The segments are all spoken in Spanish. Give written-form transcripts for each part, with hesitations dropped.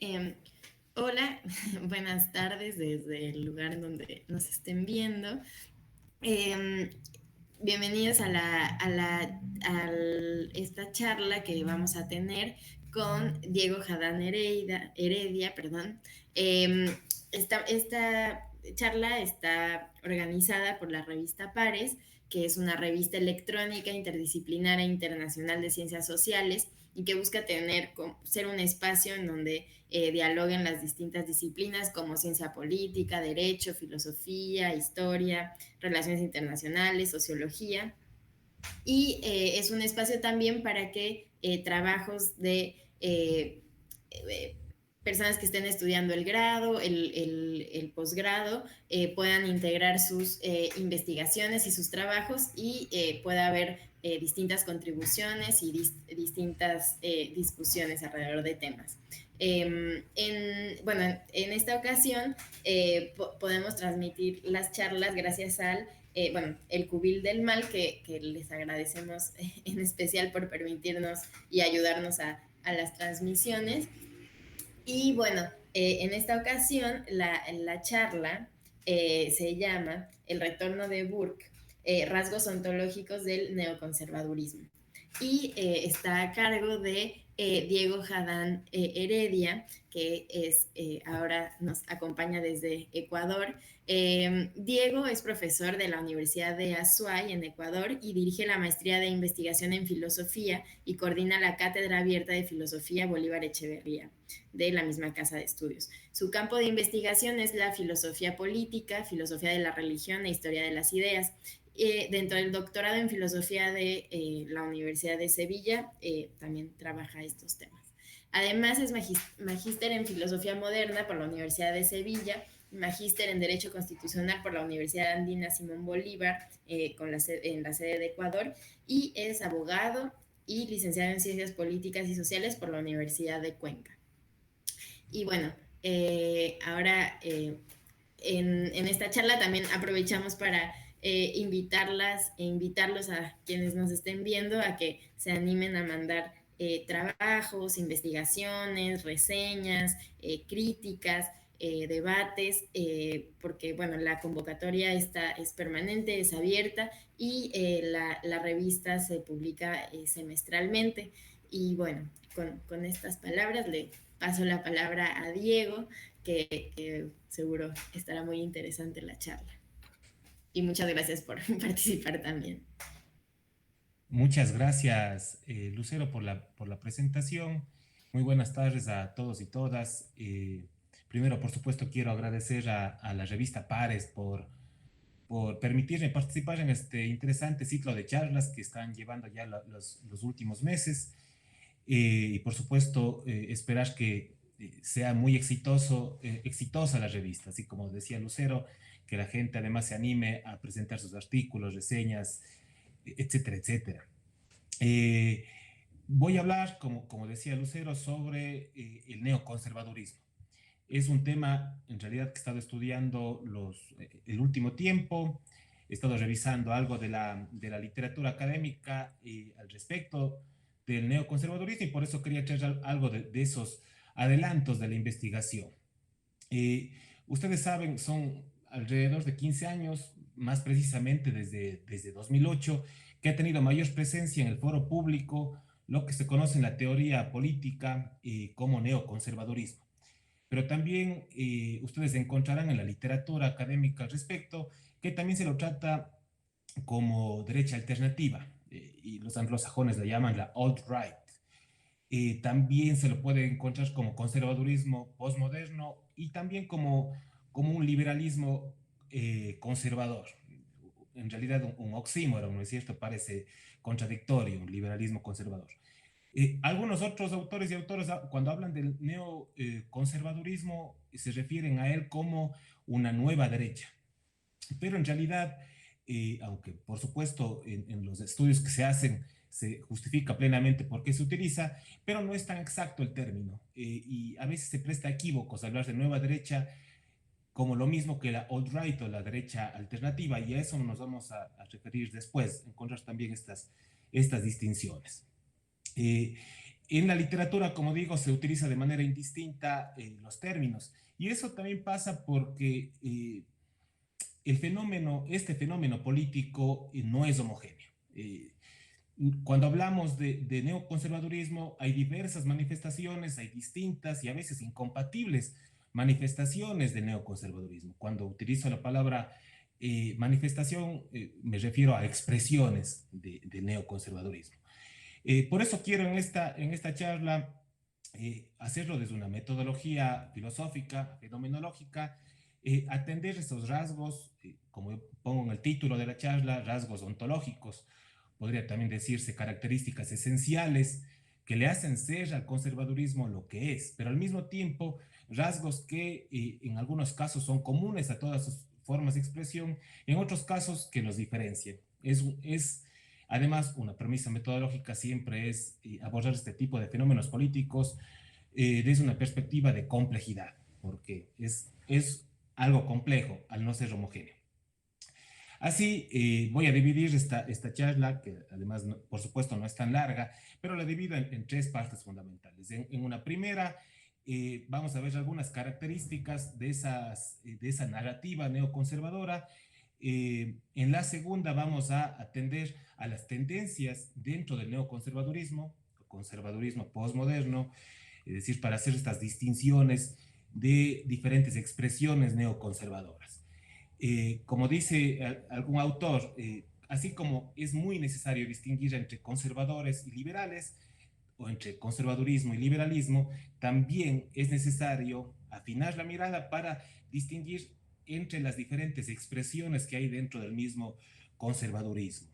Em, Hola, buenas tardes desde el lugar en donde nos estén viendo. Em, Bienvenidos a esta charla que vamos a tener con Diego Jadán Heredia. Perdón. Em, esta charla está organizada por la revista Pares, que es una revista electrónica interdisciplinaria internacional de ciencias sociales y que busca ser un espacio en donde dialoguen las distintas disciplinas como ciencia política, derecho, filosofía, historia, relaciones internacionales, sociología. Y es un espacio también para que trabajos de eh, personas que estén estudiando el grado, el posgrado, puedan integrar sus investigaciones y sus trabajos y pueda haber distintas contribuciones y distintas discusiones alrededor de temas. En esta ocasión podemos transmitir las charlas gracias al el Cubil del Mal, que les agradecemos en especial por permitirnos y ayudarnos a las transmisiones. Y bueno, en esta ocasión la charla se llama El retorno de Burke, rasgos ontológicos del neoconservadurismo. Y está a cargo de Diego Jadán Heredia, que ahora nos acompaña desde Ecuador. Diego es profesor de la Universidad de Azuay en Ecuador y dirige la maestría de investigación en filosofía y coordina la Cátedra Abierta de Filosofía Bolívar Echeverría de la misma casa de estudios. Su campo de investigación es la filosofía política, filosofía de la religión e historia de las ideas. Dentro del doctorado en filosofía de la Universidad de Sevilla, también trabaja estos temas. Además es magíster en filosofía moderna por la Universidad de Sevilla, magíster en Derecho Constitucional por la Universidad Andina Simón Bolívar, en la sede de Ecuador, y es abogado y licenciado en Ciencias Políticas y Sociales por la Universidad de Cuenca. Y bueno, ahora en esta charla también aprovechamos para invitarlas e invitarlos a quienes nos estén viendo a que se animen a mandar trabajos, investigaciones, reseñas, críticas, debates, porque bueno, la convocatoria es permanente, es abierta y la revista se publica semestralmente. Y bueno, con estas palabras le paso la palabra a Diego, que seguro estará muy interesante la charla. Y muchas gracias por participar también. Muchas gracias, Lucero, por la presentación. Muy buenas tardes a todos y todas. Primero, por supuesto, quiero agradecer a la revista Pares por permitirme participar en este interesante ciclo de charlas que están llevando ya los últimos meses. Y por supuesto, esperar que sea muy exitosa la revista, así como decía Lucero, que la gente además se anime a presentar sus artículos, reseñas, etcétera, etcétera. Eh, Voy a hablar, como decía Lucero, sobre el neoconservadurismo. Es un tema, en realidad, que he estado estudiando el último tiempo. He estado revisando algo de la literatura académica al respecto del neoconservadurismo y por eso quería traer algo de esos adelantos de la investigación. Ustedes saben, son alrededor de 15 años, más precisamente desde 2008, que ha tenido mayor presencia en el foro público lo que se conoce en la teoría política como neoconservadurismo. Pero también ustedes encontrarán en la literatura académica al respecto que también se lo trata como derecha alternativa, y los anglosajones la llaman la alt-right. También se lo puede encontrar como conservadurismo postmoderno y también como un liberalismo conservador. En realidad un oxímoron, ¿no es cierto? Parece contradictorio, un liberalismo conservador. Algunos otros autores y autoras, cuando hablan del neoconservadurismo, se refieren a él como una nueva derecha. Pero en realidad, aunque por supuesto en los estudios que se hacen se justifica plenamente por qué se utiliza, pero no es tan exacto el término. Y a veces se presta a equívocos hablar de nueva derecha como lo mismo que la alt-right o la derecha alternativa, y a eso nos vamos a referir después, encontrar también estas distinciones. Eh, En la literatura, como digo, se utiliza de manera indistinta los términos. Y eso también pasa porque este fenómeno político no es homogéneo. Cuando hablamos de neoconservadurismo, hay diversas manifestaciones, hay distintas y a veces incompatibles manifestaciones de neoconservadurismo. Cuando utilizo la palabra manifestación, me refiero a expresiones de neoconservadurismo. Por eso quiero en esta charla hacerlo desde una metodología filosófica, fenomenológica, atender esos rasgos, como pongo en el título de la charla, rasgos ontológicos, podría también decirse características esenciales que le hacen ser al conservadurismo lo que es, pero al mismo tiempo rasgos que en algunos casos son comunes a todas sus formas de expresión, en otros casos que los diferencian. Además, una premisa metodológica siempre es abordar este tipo de fenómenos políticos desde una perspectiva de complejidad, porque es algo complejo al no ser homogéneo. Así, voy a dividir esta charla, que además, por supuesto, no es tan larga, pero la divido en tres partes fundamentales. En una primera, vamos a ver algunas características de esa narrativa neoconservadora. En la segunda, vamos a atender a las tendencias dentro del neoconservadurismo, conservadurismo postmoderno, es decir, para hacer estas distinciones de diferentes expresiones neoconservadoras. Como dice algún autor, así como es muy necesario distinguir entre conservadores y liberales, o entre conservadurismo y liberalismo, también es necesario afinar la mirada para distinguir entre las diferentes expresiones que hay dentro del mismo conservadurismo.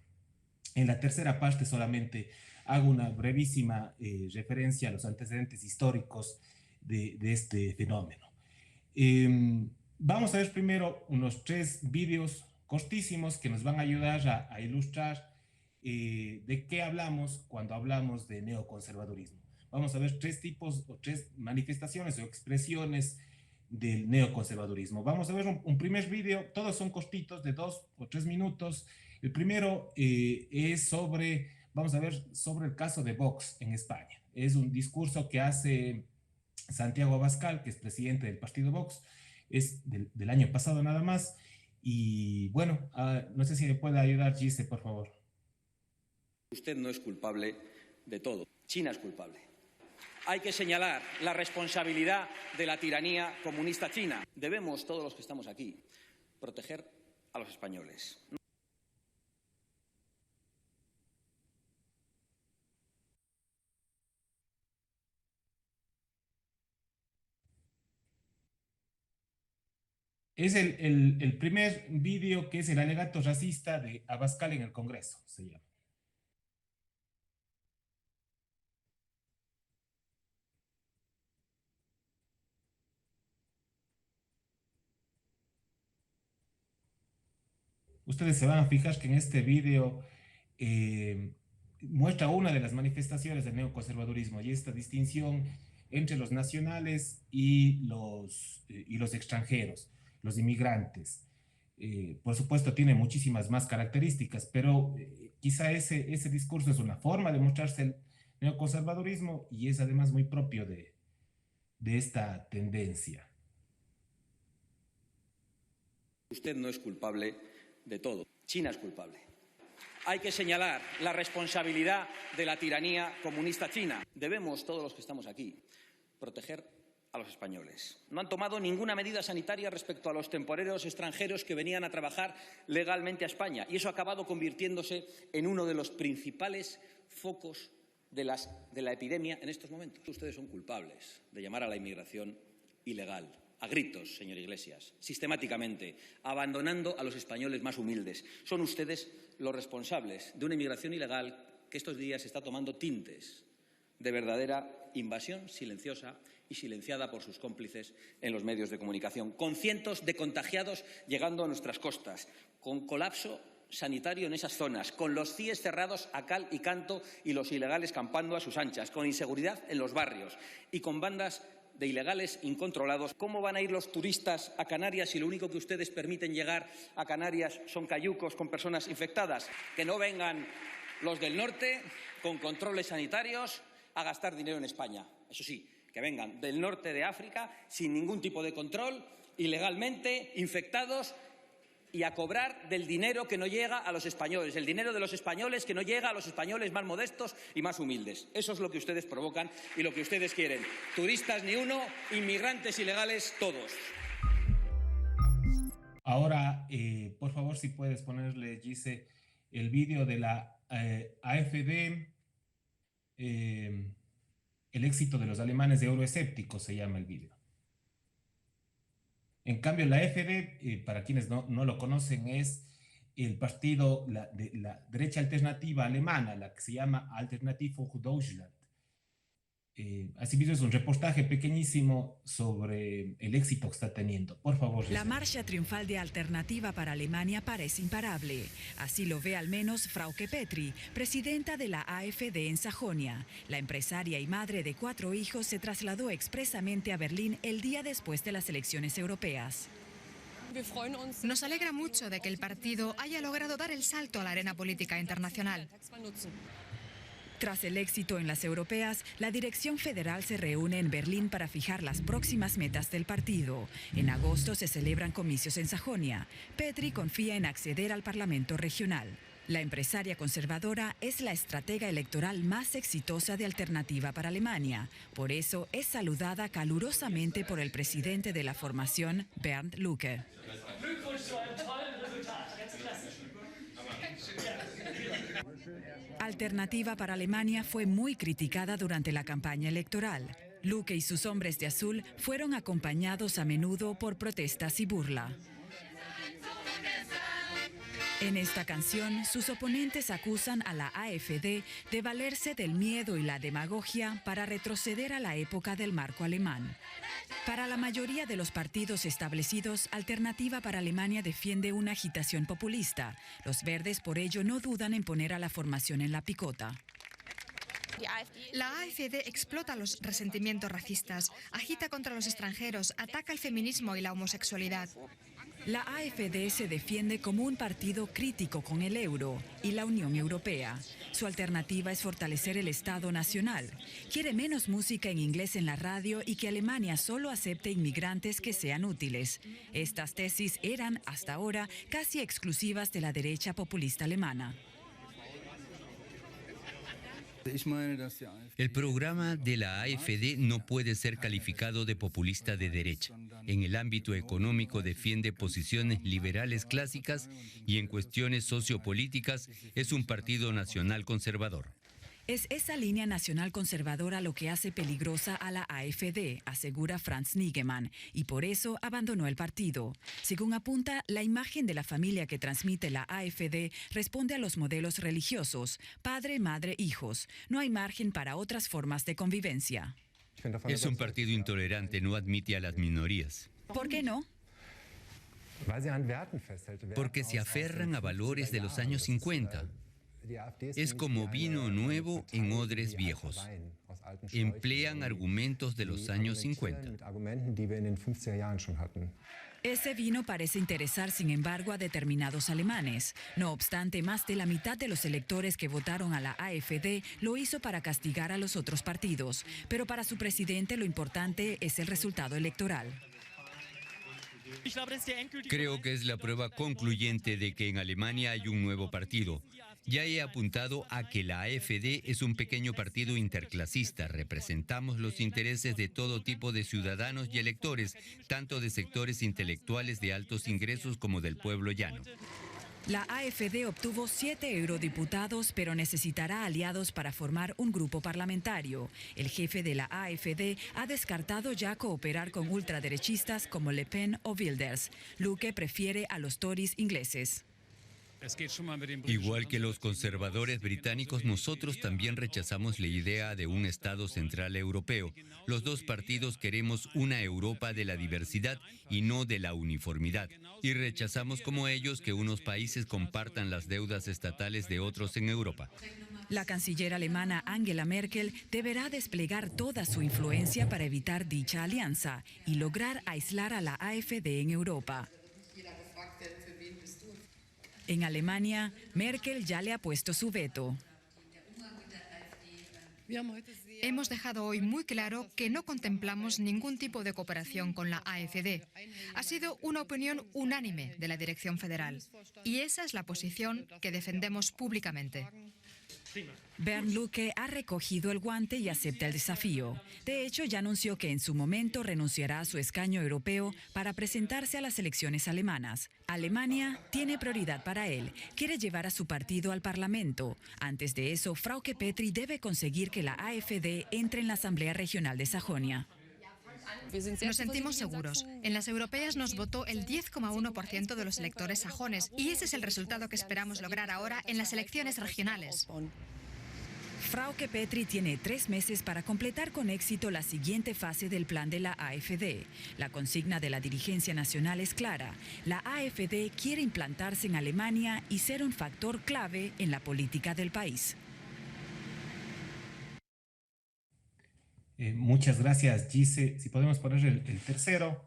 En la tercera parte solamente hago una brevísima referencia a los antecedentes históricos de este fenómeno. Vamos a ver primero unos 3 vídeos cortísimos que nos van a ayudar a ilustrar de qué hablamos cuando hablamos de neoconservadurismo. Vamos a ver 3 tipos o 3 manifestaciones o expresiones del neoconservadurismo. Vamos a ver un primer vídeo, todos son cortitos de 2 o 3 minutos. El primero es vamos a ver sobre el caso de Vox en España. Es un discurso que hace Santiago Abascal, que es presidente del partido Vox, es del año pasado nada más. Y bueno, no sé si me puede ayudar, Gise, por favor. Usted no es culpable de todo. China es culpable. Hay que señalar la responsabilidad de la tiranía comunista china. Debemos, todos los que estamos aquí, proteger a los españoles. Es el primer vídeo que es el alegato racista de Abascal en el Congreso, se llama. Ustedes se van a fijar que en este vídeo muestra una de las manifestaciones del neoconservadurismo y esta distinción entre los nacionales y los extranjeros, los inmigrantes. Por supuesto, tiene muchísimas más características, pero quizá ese discurso es una forma de mostrarse el neoconservadurismo y es además muy propio de esta tendencia. Usted no es culpable de todo. China es culpable. Hay que señalar la responsabilidad de la tiranía comunista china. Debemos, todos los que estamos aquí, proteger a los españoles. No han tomado ninguna medida sanitaria respecto a los temporeros extranjeros que venían a trabajar legalmente a España y eso ha acabado convirtiéndose en uno de los principales focos de la epidemia en estos momentos. Ustedes son culpables de llamar a la inmigración ilegal. A gritos, señor Iglesias, sistemáticamente, abandonando a los españoles más humildes. Son ustedes los responsables de una inmigración ilegal que estos días está tomando tintes de verdadera invasión silenciosa y silenciada por sus cómplices en los medios de comunicación, con cientos de contagiados llegando a nuestras costas, con colapso sanitario en esas zonas, con los CIEs cerrados a cal y canto y los ilegales campando a sus anchas, con inseguridad en los barrios y con bandas de ilegales incontrolados. ¿Cómo van a ir los turistas a Canarias si lo único que ustedes permiten llegar a Canarias son cayucos con personas infectadas? Que no vengan los del norte con controles sanitarios a gastar dinero en España. Eso sí, que vengan del norte de África sin ningún tipo de control, ilegalmente, infectados, y a cobrar del dinero que no llega a los españoles, el dinero de los españoles que no llega a los españoles más modestos y más humildes. Eso es lo que ustedes provocan y lo que ustedes quieren. Turistas ni uno, inmigrantes ilegales todos. Ahora, por favor, si puedes ponerle, Gise, el vídeo de la AfD, el éxito de los alemanes de euroescépticos se llama el vídeo. En cambio, la AfD, para quienes no lo conocen, es el partido de la derecha alternativa alemana, la que se llama Alternative für Deutschland. Asimismo, es un reportaje pequeñísimo sobre el éxito que está teniendo. Por favor. La marcha triunfal de Alternativa para Alemania parece imparable. Así lo ve al menos Frauke Petry, presidenta de la AfD en Sajonia. La empresaria y madre de 4 hijos se trasladó expresamente a Berlín el día después de las elecciones europeas. Nos alegra mucho de que el partido haya logrado dar el salto a la arena política internacional. Tras el éxito en las europeas, la dirección federal se reúne en Berlín para fijar las próximas metas del partido. En agosto se celebran comicios en Sajonia. Petry confía en acceder al Parlamento regional. La empresaria conservadora es la estratega electoral más exitosa de Alternativa para Alemania. Por eso es saludada calurosamente por el presidente de la formación, Bernd Lucke. Alternativa para Alemania fue muy criticada durante la campaña electoral. Lucke y sus hombres de azul fueron acompañados a menudo por protestas y burla. En esta canción, sus oponentes acusan a la AfD de valerse del miedo y la demagogia para retroceder a la época del marco alemán. Para la mayoría de los partidos establecidos, Alternativa para Alemania defiende una agitación populista. Los verdes, por ello, no dudan en poner a la formación en la picota. La AfD explota los resentimientos racistas, agita contra los extranjeros, ataca el feminismo y la homosexualidad. La AfD se defiende como un partido crítico con el euro y la Unión Europea. Su alternativa es fortalecer el Estado nacional. Quiere menos música en inglés en la radio y que Alemania solo acepte inmigrantes que sean útiles. Estas tesis eran, hasta ahora, casi exclusivas de la derecha populista alemana. El programa de la AfD no puede ser calificado de populista de derecha. En el ámbito económico defiende posiciones liberales clásicas y en cuestiones sociopolíticas es un partido nacional conservador. Es esa línea nacional conservadora lo que hace peligrosa a la AfD, asegura Franz Niggemann, y por eso abandonó el partido. Según apunta, la imagen de la familia que transmite la AfD responde a los modelos religiosos, padre, madre, hijos. No hay margen para otras formas de convivencia. Es un partido intolerante, no admite a las minorías. ¿Por qué no? Porque se aferran a valores de los años 50. Es como vino nuevo en odres viejos. Emplean argumentos de los años 50. Ese vino parece interesar, sin embargo, a determinados alemanes. No obstante, más de la mitad de los electores que votaron a la AfD lo hizo para castigar a los otros partidos. Pero para su presidente lo importante es el resultado electoral. Creo que es la prueba concluyente de que en Alemania hay un nuevo partido. Ya he apuntado a que la AfD es un pequeño partido interclasista. Representamos los intereses de todo tipo de ciudadanos y electores, tanto de sectores intelectuales de altos ingresos como del pueblo llano. La AfD obtuvo 7 eurodiputados, pero necesitará aliados para formar un grupo parlamentario. El jefe de la AfD ha descartado ya cooperar con ultraderechistas como Le Pen o Wilders. Lucke prefiere a los Tories ingleses. Igual que los conservadores británicos, nosotros también rechazamos la idea de un Estado central europeo. Los dos partidos queremos una Europa de la diversidad y no de la uniformidad. Y rechazamos como ellos que unos países compartan las deudas estatales de otros en Europa. La canciller alemana Angela Merkel deberá desplegar toda su influencia para evitar dicha alianza y lograr aislar a la AfD en Europa. En Alemania, Merkel ya le ha puesto su veto. Hemos dejado hoy muy claro que no contemplamos ningún tipo de cooperación con la AfD. Ha sido una opinión unánime de la Dirección Federal y esa es la posición que defendemos públicamente. Bernd Lucke ha recogido el guante y acepta el desafío. De hecho, ya anunció que en su momento renunciará a su escaño europeo para presentarse a las elecciones alemanas. Alemania tiene prioridad para él. Quiere llevar a su partido al Parlamento. Antes de eso, Frauke Petry debe conseguir que la AfD entre en la Asamblea Regional de Sajonia. Nos sentimos seguros. En las europeas nos votó el 10,1% de los electores sajones y ese es el resultado que esperamos lograr ahora en las elecciones regionales. Frauke Petry tiene 3 meses para completar con éxito la siguiente fase del plan de la AfD. La consigna de la dirigencia nacional es clara. La AfD quiere implantarse en Alemania y ser un factor clave en la política del país. Muchas gracias, Gise. Si podemos poner el tercero,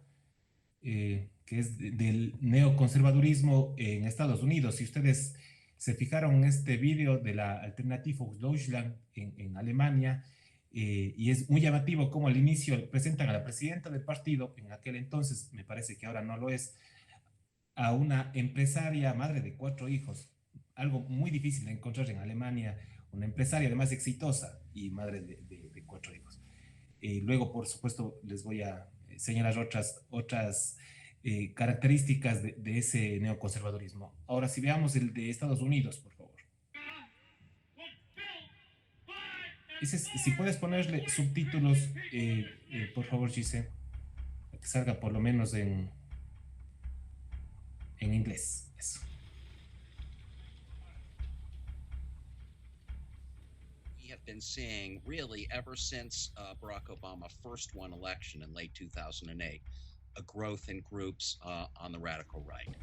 que es del neoconservadurismo en Estados Unidos. Si ustedes se fijaron en este video de la Alternative für Deutschland en Alemania, y es muy llamativo cómo al inicio presentan a la presidenta del partido, en aquel entonces, me parece que ahora no lo es, a una empresaria, madre de 4 hijos, algo muy difícil de encontrar en Alemania, una empresaria además exitosa y madre de 4 hijos. Luego, por supuesto, les voy a señalar otras características de ese neoconservadurismo. Ahora, si veamos el de Estados Unidos, por favor. Si puedes ponerle subtítulos, por favor, Gise, que salga por lo menos en inglés. Eso. Have been seeing really ever since Barack Obama first won election in late 2008, a growth in groups on the radical right.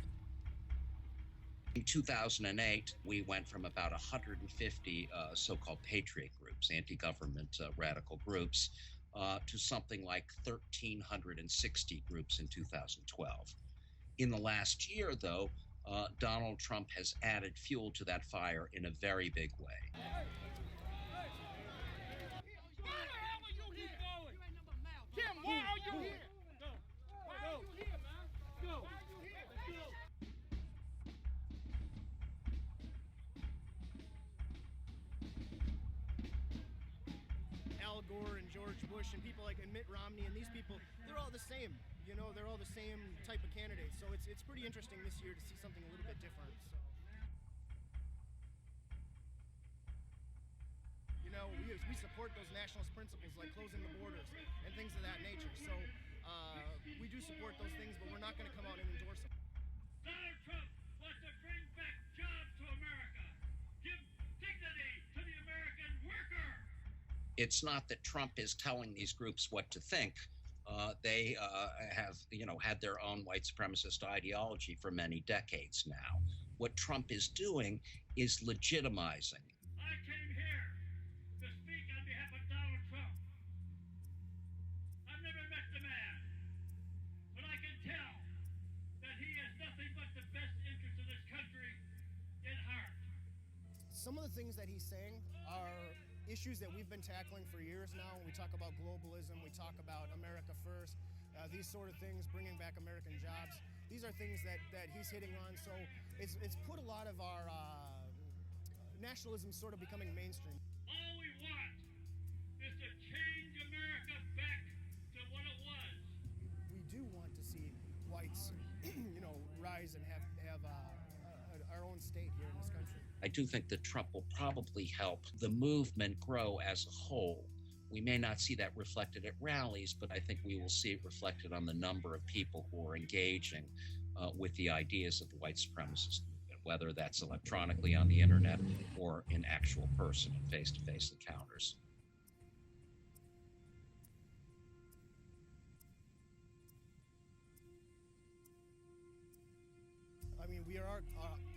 In 2008, we went from about 150 so-called patriot groups, anti-government radical groups, to something like 1,360 groups in 2012. In the last year, though, Donald Trump has added fuel to that fire in a very big way. Why are you here? Go. Why are you here, man? Go. Why are you here? Let's go. Al Gore and George Bush and people like Mitt Romney and these people, they're all the same. You know, they're all the same type of candidates. So it's pretty interesting this year to see something a little bit different. So. You know, we support those nationalist principles like closing the borders and things of that nature. So we do support those things, but we're not going to come out and endorse them. Donald Trump wants to bring back jobs to America. Give dignity to the American worker. It's not that Trump is telling these groups what to think. They have, had their own white supremacist ideology for many decades now. What Trump is doing is legitimizing. I came here to speak on behalf of Donald Trump. I've never met the man, but I can tell that he has nothing but the best interest of this country in heart. Some of the things that he's saying are issues that we've been tackling for years now. When we talk about globalism, we talk about America first, these sort of things, bringing back American jobs. These are things that he's hitting on. So it's put a lot of our nationalism sort of becoming mainstream. All we want is to change America back to what it was. We do want to see whites, rise and have our own state here in this country. I do think that Trump will probably help the movement grow as a whole. We may not see that reflected at rallies, but I think we will see it reflected on the number of people who are engaging with the ideas of the white supremacist movement, whether that's electronically on the internet or in actual person and face-to-face encounters. I mean, we are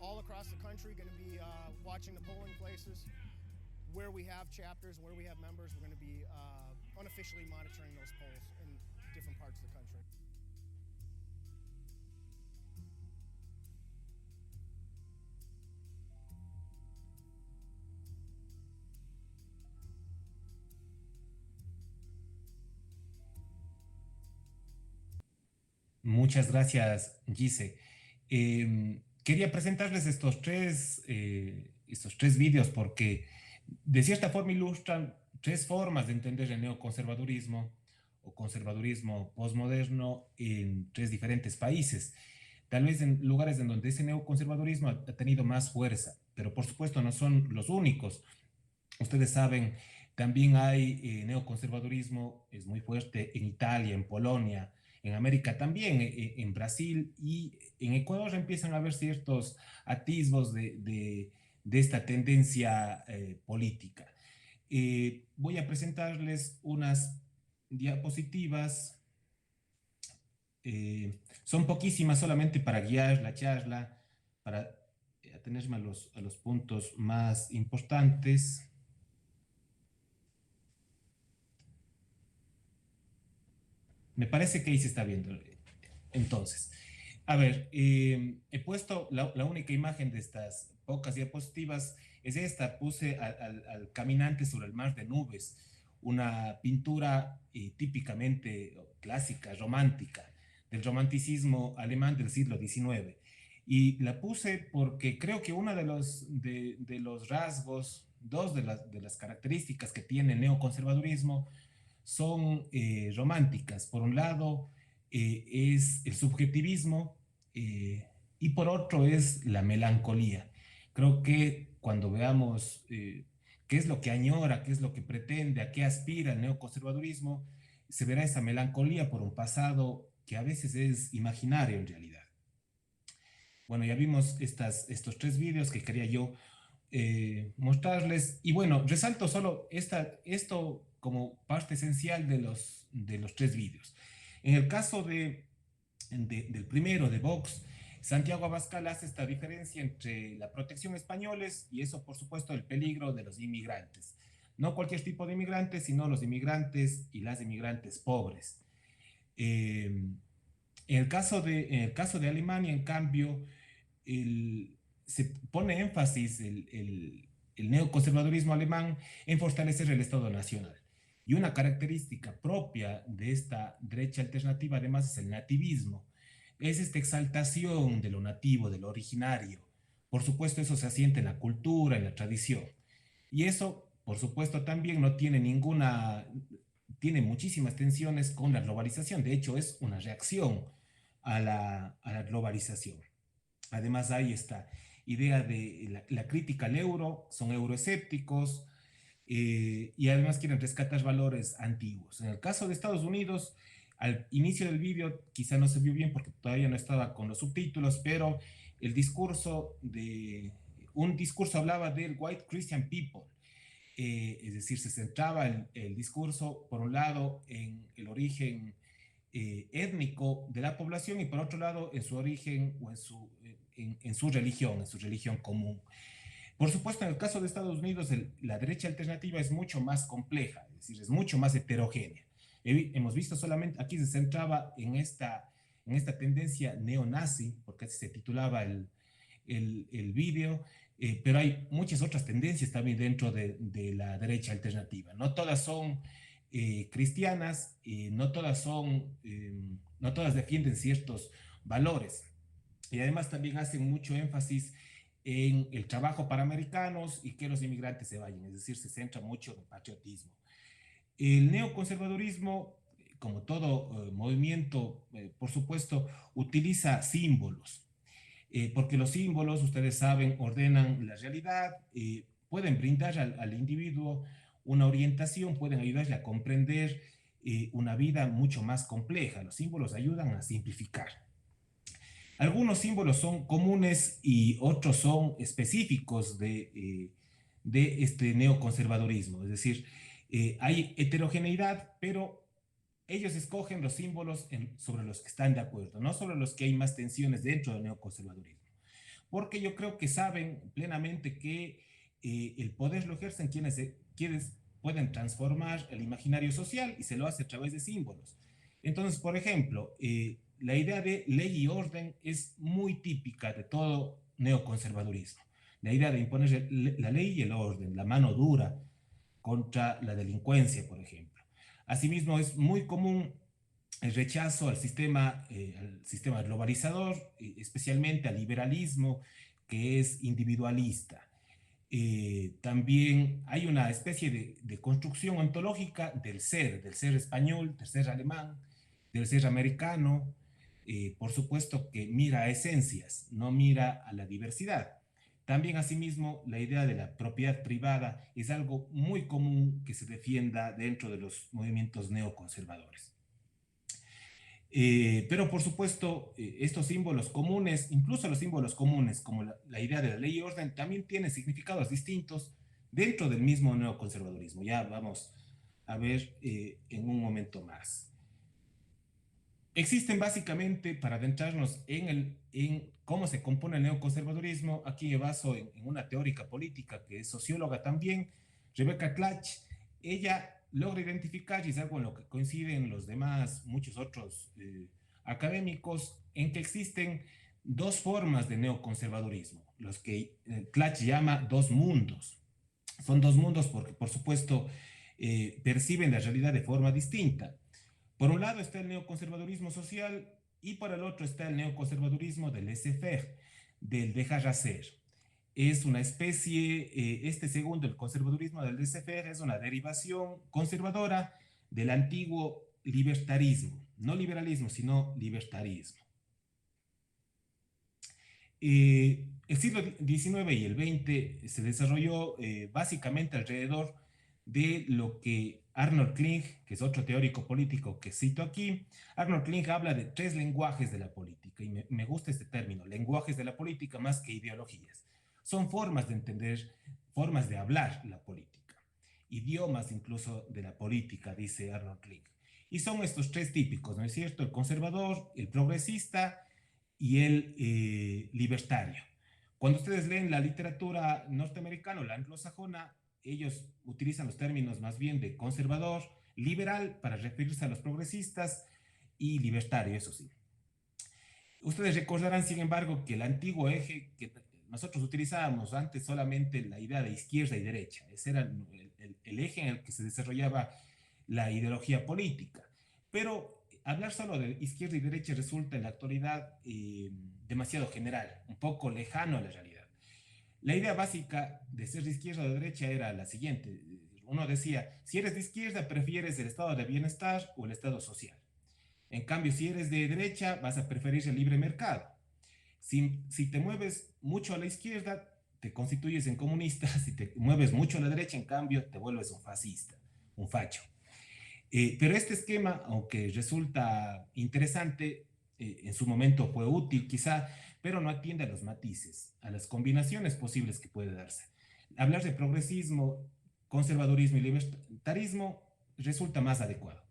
all across the country going to be watching the polling places. Where we have chapters, where we have members, we're going to be unofficially monitoring those polls in different parts of the country. Muchas gracias, Gise. Quería presentarles estos tres vídeos porque de cierta forma ilustran tres formas de entender el neoconservadurismo o conservadurismo postmoderno en tres diferentes países. Tal vez en lugares en donde ese neoconservadurismo ha tenido más fuerza, pero por supuesto no son los únicos. Ustedes saben, también hay neoconservadurismo, es muy fuerte en Italia, en Polonia, en América también, en Brasil y en Ecuador empiezan a haber ciertos atisbos de esta tendencia política. Voy a presentarles unas diapositivas. Son poquísimas solamente para guiar la charla, para atenerme a los puntos más importantes. Me parece que ahí se está viendo. Entonces, a ver, he puesto la única imagen de estas pocas diapositivas, es esta. Puse al caminante sobre el mar de nubes, una pintura típicamente clásica, romántica, del romanticismo alemán del siglo XIX. Y la puse porque creo que uno de los rasgos, dos de las características que tiene el neoconservadurismo son románticas. Por un lado es el subjetivismo y por otro es la melancolía. Creo que cuando veamos qué es lo que añora, qué es lo que pretende, a qué aspira el neoconservadurismo, se verá esa melancolía por un pasado que a veces es imaginario en realidad. Bueno, ya vimos estos tres vídeos que quería yo mostrarles. Y bueno, resalto solo esto como parte esencial de los tres vídeos. En el caso del primero, de Vox, Santiago Abascal hace esta diferencia entre la protección españoles y eso, por supuesto, el peligro de los inmigrantes. No cualquier tipo de inmigrantes, sino los inmigrantes y las inmigrantes pobres. En el caso de Alemania, en cambio, se pone énfasis el neoconservadurismo alemán en fortalecer el Estado Nacional. Y una característica propia de esta derecha alternativa, además, es el nativismo. Es esta exaltación de lo nativo, de lo originario. Por supuesto, eso se asienta en la cultura, en la tradición. Y eso, por supuesto, también no tiene tiene muchísimas tensiones con la globalización. De hecho, es una reacción a la globalización. Además, hay esta idea de la crítica al euro, son euroescépticos y además quieren rescatar valores antiguos. En el caso de Estados Unidos, al inicio del vídeo quizá no se vio bien porque todavía no estaba con los subtítulos, pero un discurso hablaba del white Christian people. Es decir, se centraba el discurso, por un lado, en el origen étnico de la población y por otro lado, en su origen o en su religión común. Por supuesto, en el caso de Estados Unidos, la derecha alternativa es mucho más compleja, es decir, es mucho más heterogénea. Hemos visto solamente, aquí se centraba en esta tendencia neonazi, porque así se titulaba el vídeo, pero hay muchas otras tendencias también dentro de la derecha alternativa. No todas son cristianas, no todas defienden ciertos valores. Y además también hacen mucho énfasis en el trabajo para americanos y que los inmigrantes se vayan, es decir, se centra mucho en el patriotismo. El neoconservadurismo, como todo movimiento, por supuesto, utiliza símbolos. Porque los símbolos, ustedes saben, ordenan la realidad, pueden brindar al individuo una orientación, pueden ayudarle a comprender una vida mucho más compleja. Los símbolos ayudan a simplificar. Algunos símbolos son comunes y otros son específicos de este neoconservadurismo. Es decir, hay heterogeneidad, pero ellos escogen los símbolos sobre los que están de acuerdo, no sobre los que hay más tensiones dentro del neoconservadurismo. Porque yo creo que saben plenamente que el poder lo ejercen quienes pueden transformar el imaginario social y se lo hace a través de símbolos. Entonces, por ejemplo, la idea de ley y orden es muy típica de todo neoconservadurismo. La idea de imponer la ley y el orden, la mano dura contra la delincuencia, por ejemplo. Asimismo, es muy común el rechazo al sistema globalizador, especialmente al liberalismo que es individualista. También hay una especie de construcción ontológica del ser español, del ser alemán, del ser americano, por supuesto que mira a esencias, no mira a la diversidad. También, asimismo, la idea de la propiedad privada es algo muy común que se defienda dentro de los movimientos neoconservadores. Pero, por supuesto, estos símbolos comunes, incluso los símbolos comunes, como la idea de la ley y orden, también tienen significados distintos dentro del mismo neoconservadurismo. Ya vamos a ver en un momento más. Existen básicamente, para adentrarnos en cómo se compone el neoconservadurismo, aquí me baso en una teórica política que es socióloga también, Rebecca Klach. Ella logra identificar, y es algo en lo que coinciden los demás, muchos otros académicos, en que existen dos formas de neoconservadurismo, los que Klach llama dos mundos. Son dos mundos porque, por supuesto, perciben la realidad de forma distinta. Por un lado está el neoconservadurismo social y por el otro está el neoconservadurismo del laissez-faire, del dejar hacer. Es una especie, este segundo, el conservadurismo del laissez-faire, es una derivación conservadora del antiguo libertarismo, no liberalismo, sino libertarismo. El siglo XIX y el XX se desarrolló básicamente alrededor de lo que Arnold Kling, que es otro teórico político que cito aquí, Arnold Kling habla de tres lenguajes de la política, y me gusta este término, lenguajes de la política más que ideologías. Son formas de entender, formas de hablar la política, idiomas incluso de la política, dice Arnold Kling. Y son estos tres típicos, ¿no es cierto? El conservador, el progresista y el libertario. Cuando ustedes leen la literatura norteamericana o la anglosajona, ellos utilizan los términos más bien de conservador, liberal para referirse a los progresistas y libertario, eso sí. Ustedes recordarán, sin embargo, que el antiguo eje que nosotros utilizábamos antes solamente la idea de izquierda y derecha. Ese era el eje en el que se desarrollaba la ideología política. Pero hablar solo de izquierda y derecha resulta en la actualidad demasiado general, un poco lejano a la realidad. La idea básica de ser de izquierda o de derecha era la siguiente. Uno decía, si eres de izquierda, prefieres el estado de bienestar o el estado social. En cambio, si eres de derecha, vas a preferir el libre mercado. Si te mueves mucho a la izquierda, te constituyes en comunista. Si te mueves mucho a la derecha, en cambio, te vuelves un fascista, un facho. Pero este esquema, aunque resulta interesante, en su momento fue útil quizá, pero no atiende a los matices, a las combinaciones posibles que puede darse. Hablar de progresismo, conservadurismo y libertarismo resulta más adecuado.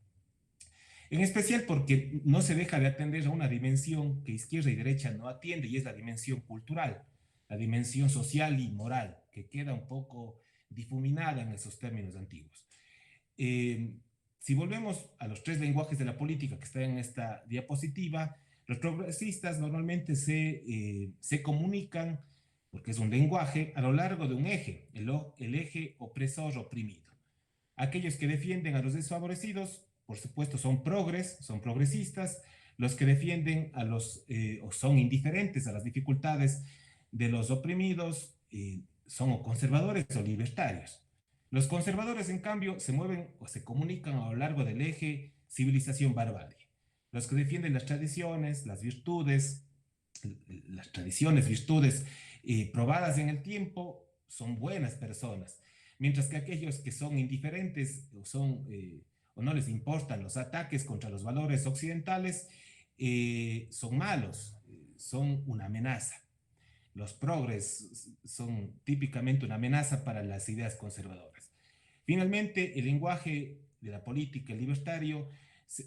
En especial porque no se deja de atender a una dimensión que izquierda y derecha no atiende, y es la dimensión cultural, la dimensión social y moral, que queda un poco difuminada en esos términos antiguos. Si volvemos a los tres lenguajes de la política que están en esta diapositiva, los progresistas normalmente se comunican, porque es un lenguaje, a lo largo de un eje, el eje opresor-oprimido. Aquellos que defienden a los desfavorecidos, por supuesto, son progresistas. Los que defienden a o son indiferentes a las dificultades de los oprimidos, son o conservadores o libertarios. Los conservadores, en cambio, se mueven o se comunican a lo largo del eje civilización-barbarie. Los que defienden las tradiciones, las virtudes probadas en el tiempo, son buenas personas, mientras que aquellos que son indiferentes o no les importan los ataques contra los valores occidentales, son malos, son una amenaza. Los progres son típicamente una amenaza para las ideas conservadoras. Finalmente, el lenguaje de la política libertario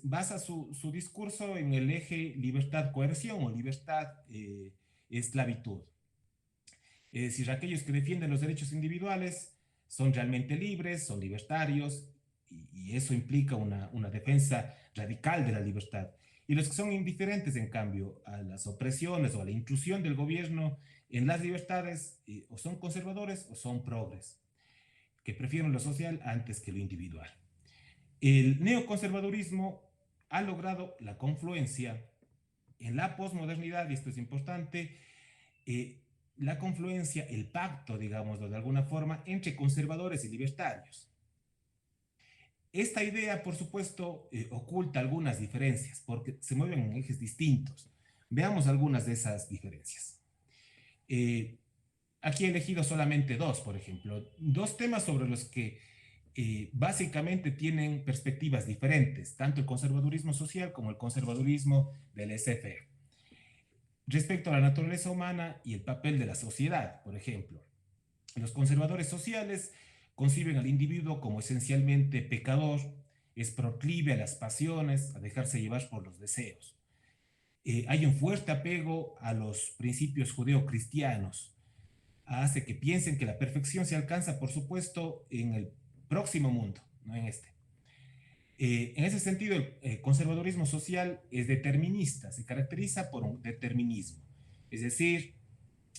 basa su discurso en el eje libertad-coerción o libertad-esclavitud. Es decir, aquellos que defienden los derechos individuales son realmente libres, son libertarios, y eso implica una defensa radical de la libertad. Y los que son indiferentes, en cambio, a las opresiones o a la intrusión del gobierno en las libertades, o son conservadores o son progres, que prefieren lo social antes que lo individual. El neoconservadurismo ha logrado la confluencia en la posmodernidad, y esto es importante, la confluencia, el pacto, digámoslo de alguna forma, entre conservadores y libertarios. Esta idea, por supuesto, oculta algunas diferencias, porque se mueven en ejes distintos. Veamos algunas de esas diferencias. Aquí he elegido solamente dos, por ejemplo, dos temas sobre los que básicamente tienen perspectivas diferentes, tanto el conservadurismo social como el conservadurismo del laissez-faire. Respecto a la naturaleza humana y el papel de la sociedad, por ejemplo, los conservadores sociales conciben al individuo como esencialmente pecador, es proclive a las pasiones, a dejarse llevar por los deseos. Hay un fuerte apego a los principios judeocristianos, hace que piensen que la perfección se alcanza, por supuesto, en el próximo mundo, no en este. En ese sentido, el conservadurismo social es determinista, se caracteriza por un determinismo. Es decir,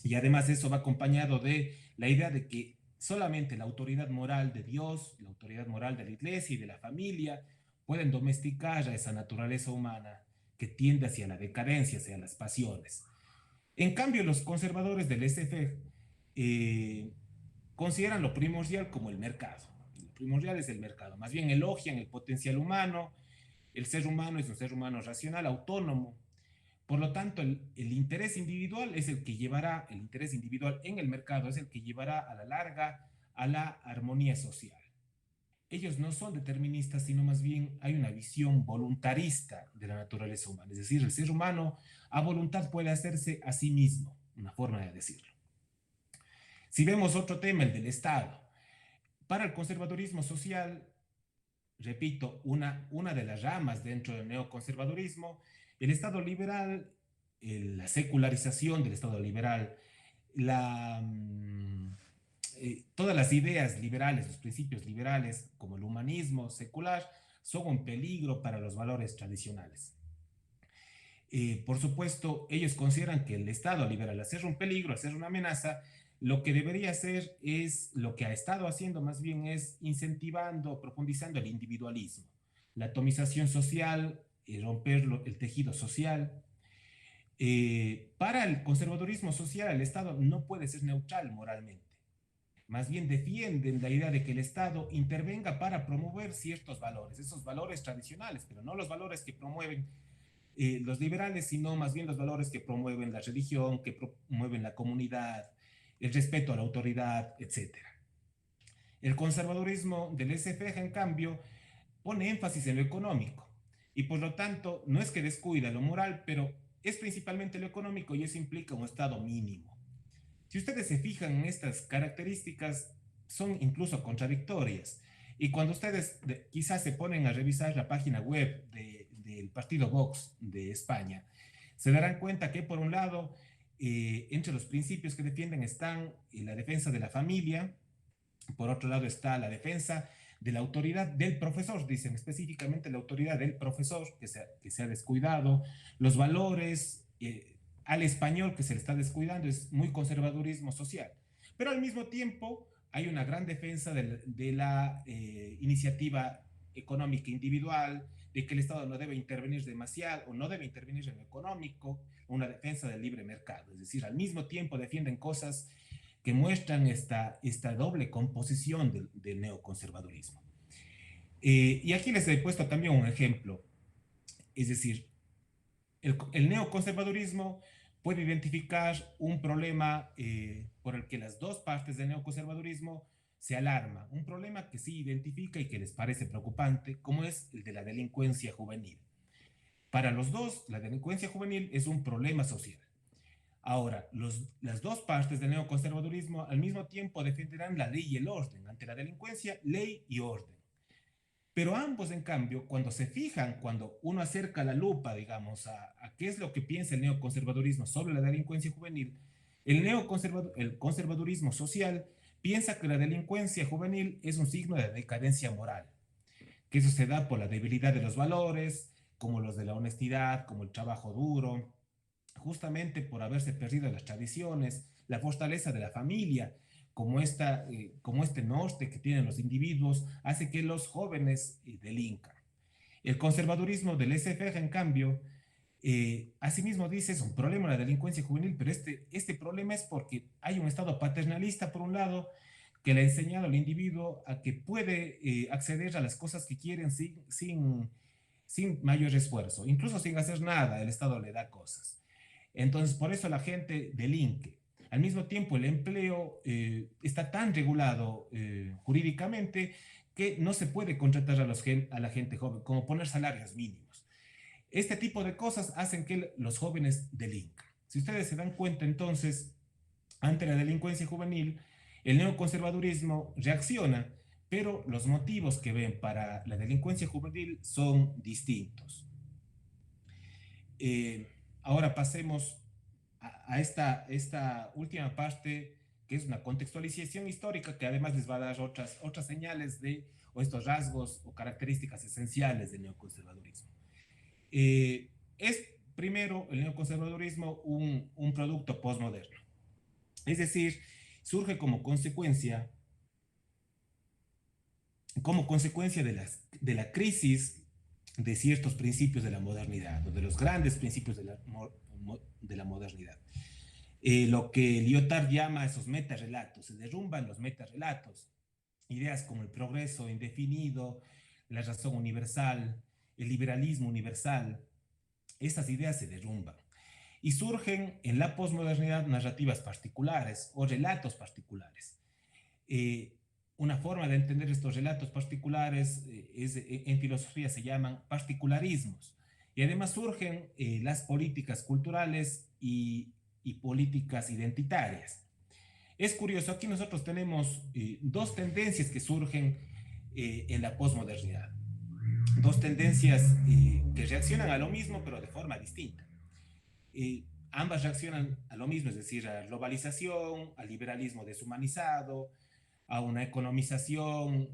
y además eso va acompañado de la idea de que solamente la autoridad moral de Dios, la autoridad moral de la iglesia y de la familia pueden domesticar a esa naturaleza humana que tiende hacia la decadencia, hacia las pasiones. En cambio, los conservadores del laissez-faire consideran lo primordial como el mercado. Lo primordial es el mercado. Más bien elogian el potencial humano. El ser humano es un ser humano racional, autónomo. Por lo tanto, el interés individual es el que llevará, el interés individual en el mercado es el que llevará a la larga a la armonía social. Ellos no son deterministas, sino más bien hay una visión voluntarista de la naturaleza humana. Es decir, el ser humano a voluntad puede hacerse a sí mismo, una forma de decirlo. Si vemos otro tema, el del Estado, para el conservadurismo social, repito, una de las ramas dentro del neoconservadurismo, el Estado liberal, la secularización del Estado liberal, todas las ideas liberales, los principios liberales, como el humanismo secular, son un peligro para los valores tradicionales. Por supuesto, ellos consideran que el Estado liberal, al ser un peligro, al ser una amenaza, lo que debería hacer es, lo que ha estado haciendo más bien es incentivando, profundizando el individualismo, la atomización social, romper el tejido social. Para el conservadurismo social, el Estado no puede ser neutral moralmente. Más bien defienden la idea de que el Estado intervenga para promover ciertos valores, esos valores tradicionales, pero no los valores que promueven los liberales, sino más bien los valores que promueven la religión, que promueven la comunidad, el respeto a la autoridad, etc. El conservadurismo del laissez-faire, en cambio, pone énfasis en lo económico y por lo tanto no es que descuida lo moral, pero es principalmente lo económico y eso implica un Estado mínimo. Si ustedes se fijan en estas características, son incluso contradictorias. Y cuando ustedes quizás se ponen a revisar la página web del partido Vox de España, se darán cuenta que por un lado, entre los principios que defienden están la defensa de la familia, por otro lado está la defensa de la autoridad del profesor, dicen específicamente la autoridad del profesor que se ha descuidado, los valores al español que se le está descuidando, es muy conservadurismo social. Pero al mismo tiempo hay una gran defensa de la iniciativa económica individual, de que el Estado no debe intervenir demasiado o no debe intervenir en lo económico, una defensa del libre mercado. Es decir, al mismo tiempo defienden cosas que muestran esta doble composición del neoconservadurismo. Y aquí les he puesto también un ejemplo. Es decir, el neoconservadurismo puede identificar un problema por el que las dos partes del neoconservadurismo se alarma, un problema que sí identifica y que les parece preocupante, como es el de la delincuencia juvenil. Para los dos, la delincuencia juvenil es un problema social. Ahora, las dos partes del neoconservadurismo al mismo tiempo defenderán la ley y el orden. Ante la delincuencia, ley y orden. Pero ambos, en cambio, cuando se fijan, cuando uno acerca la lupa, digamos, a qué es lo que piensa el neoconservadurismo sobre la delincuencia juvenil, el conservadurismo social piensa que la delincuencia juvenil es un signo de decadencia moral, que eso se da por la debilidad de los valores, como los de la honestidad, como el trabajo duro, justamente por haberse perdido las tradiciones, la fortaleza de la familia, como este norte que tienen los individuos, hace que los jóvenes delincan. El conservadurismo del laissez-faire, en cambio, asimismo dice, es un problema la delincuencia juvenil, pero este problema es porque hay un Estado paternalista, por un lado, que le ha enseñado al individuo a que puede acceder a las cosas que quieren sin mayor esfuerzo, incluso sin hacer nada, el Estado le da cosas. Entonces, por eso la gente delinque. Al mismo tiempo, el empleo está tan regulado jurídicamente que no se puede contratar a la gente joven, como poner salarios mínimos. Este tipo de cosas hacen que los jóvenes delincan. Si ustedes se dan cuenta, entonces, ante la delincuencia juvenil, el neoconservadurismo reacciona, pero los motivos que ven para la delincuencia juvenil son distintos. Ahora pasemos a esta última parte, que es una contextualización histórica, que además les va a dar otras señales o estos rasgos o características esenciales del neoconservadurismo. Es primero el neoconservadurismo un producto postmoderno, es decir, surge como consecuencia de la crisis de ciertos principios de la modernidad, o de los grandes principios de la modernidad. Lo que Lyotard llama esos metarrelatos, se derrumban los metarrelatos, ideas como el progreso indefinido, la razón universal, el liberalismo universal, estas ideas se derrumban. Y surgen en la posmodernidad narrativas particulares o relatos particulares. Una forma de entender estos relatos particulares en filosofía se llaman particularismos. Y además surgen las políticas culturales y políticas identitarias. Es curioso, aquí nosotros tenemos dos tendencias que surgen en la posmodernidad. Dos tendencias que reaccionan a lo mismo, pero de forma distinta. Ambas reaccionan a lo mismo, es decir, a la globalización, al liberalismo deshumanizado, a una economización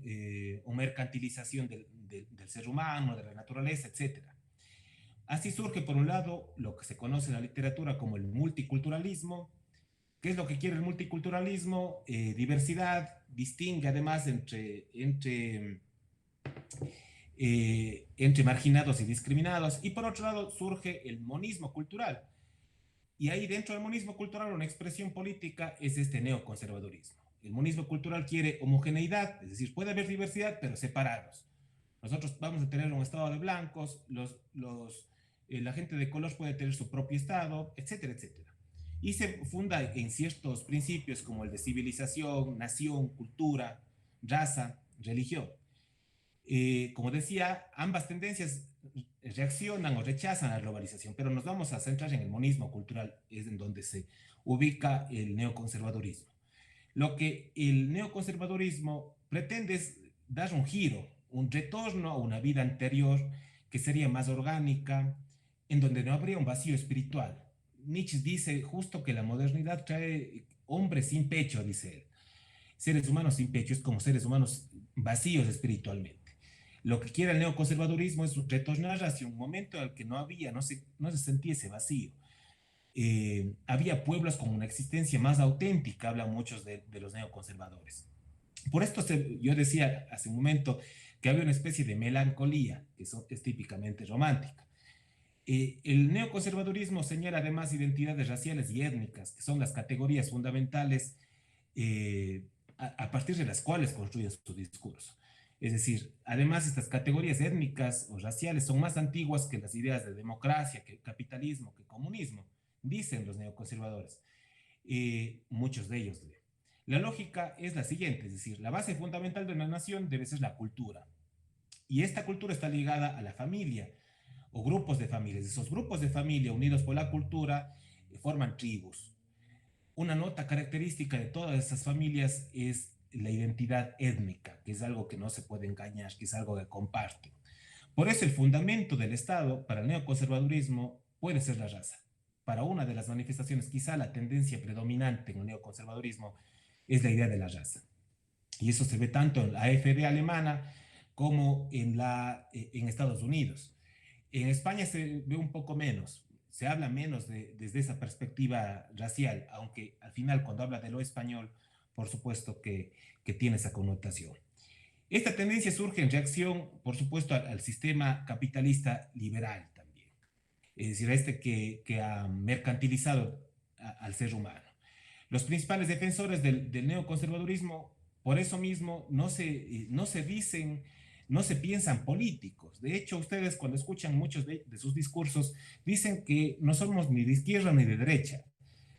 o mercantilización del ser humano, de la naturaleza, etc. Así surge, por un lado, lo que se conoce en la literatura como el multiculturalismo. ¿Qué es lo que quiere el multiculturalismo? Diversidad, distingue además entre marginados y discriminados. Y por otro lado surge el monismo cultural. Y ahí dentro del monismo cultural una expresión política es este neoconservadurismo. El monismo cultural quiere homogeneidad, es decir, puede haber diversidad, pero separados. Nosotros vamos a tener un estado de blancos, la gente de color puede tener su propio estado, etcétera, etcétera. Y se funda en ciertos principios como el de civilización, nación, cultura, raza, religión. Como decía, ambas tendencias reaccionan o rechazan la globalización, pero nos vamos a centrar en el monismo cultural, es en donde se ubica el neoconservadurismo. Lo que el neoconservadurismo pretende es dar un giro, un retorno a una vida anterior que sería más orgánica, en donde no habría un vacío espiritual. Nietzsche dice justo que la modernidad trae hombres sin pecho, dice él. Seres humanos sin pecho es como seres humanos vacíos espiritualmente. Lo que quiere el neoconservadurismo es retornar hacia un momento en el que no se sentía ese vacío. Había pueblos con una existencia más auténtica, hablan muchos de los neoconservadores. Por esto yo decía hace un momento que había una especie de melancolía, que es típicamente romántica. El neoconservadurismo señala además identidades raciales y étnicas, que son las categorías fundamentales a partir de las cuales construyen su discurso. Es decir, además estas categorías étnicas o raciales son más antiguas que las ideas de democracia, que capitalismo, que comunismo, dicen los neoconservadores, muchos de ellos. La lógica es la siguiente, es decir, la base fundamental de una nación debe ser la cultura. Y esta cultura está ligada a la familia o grupos de familias. Esos grupos de familia unidos por la cultura forman tribus. Una nota característica de todas esas familias es la identidad étnica, que es algo que no se puede engañar, que es algo que comparten. Por eso el fundamento del Estado para el neoconservadurismo puede ser la raza. Para una de las manifestaciones, quizá la tendencia predominante en el neoconservadurismo es la idea de la raza. Y eso se ve tanto en la AfD alemana como en Estados Unidos. En España se ve un poco menos, se habla menos desde esa perspectiva racial, aunque al final cuando habla de lo español, por supuesto que tiene esa connotación. Esta tendencia surge en reacción, por supuesto, al sistema capitalista liberal también, es decir, que ha mercantilizado al ser humano. Los principales defensores del neoconservadurismo, por eso mismo, no se piensan políticos. De hecho, ustedes cuando escuchan muchos de sus discursos, dicen que no somos ni de izquierda ni de derecha.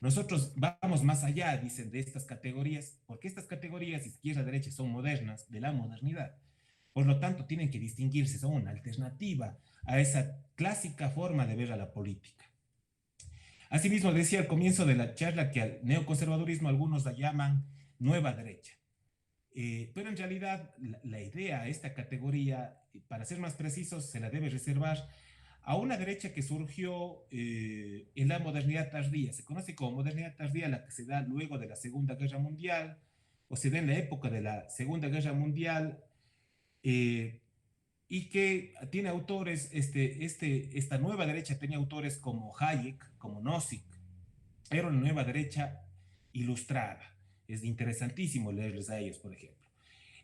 Nosotros vamos más allá, dicen, de estas categorías, porque estas categorías, izquierda-derecha, son modernas, de la modernidad. Por lo tanto, tienen que distinguirse, son una alternativa a esa clásica forma de ver a la política. Asimismo, decía al comienzo de la charla que al neoconservadurismo algunos la llaman nueva derecha. Pero en realidad la idea, esta categoría, para ser más precisos, se la debe reservar a una derecha que surgió en la modernidad tardía. Se conoce como modernidad tardía la que se da luego de la Segunda Guerra Mundial, o se da en la época de la Segunda Guerra Mundial, y que tiene autores, esta nueva derecha tenía autores como Hayek, como Nozick. Era una nueva derecha ilustrada. Es interesantísimo leerles a ellos, por ejemplo.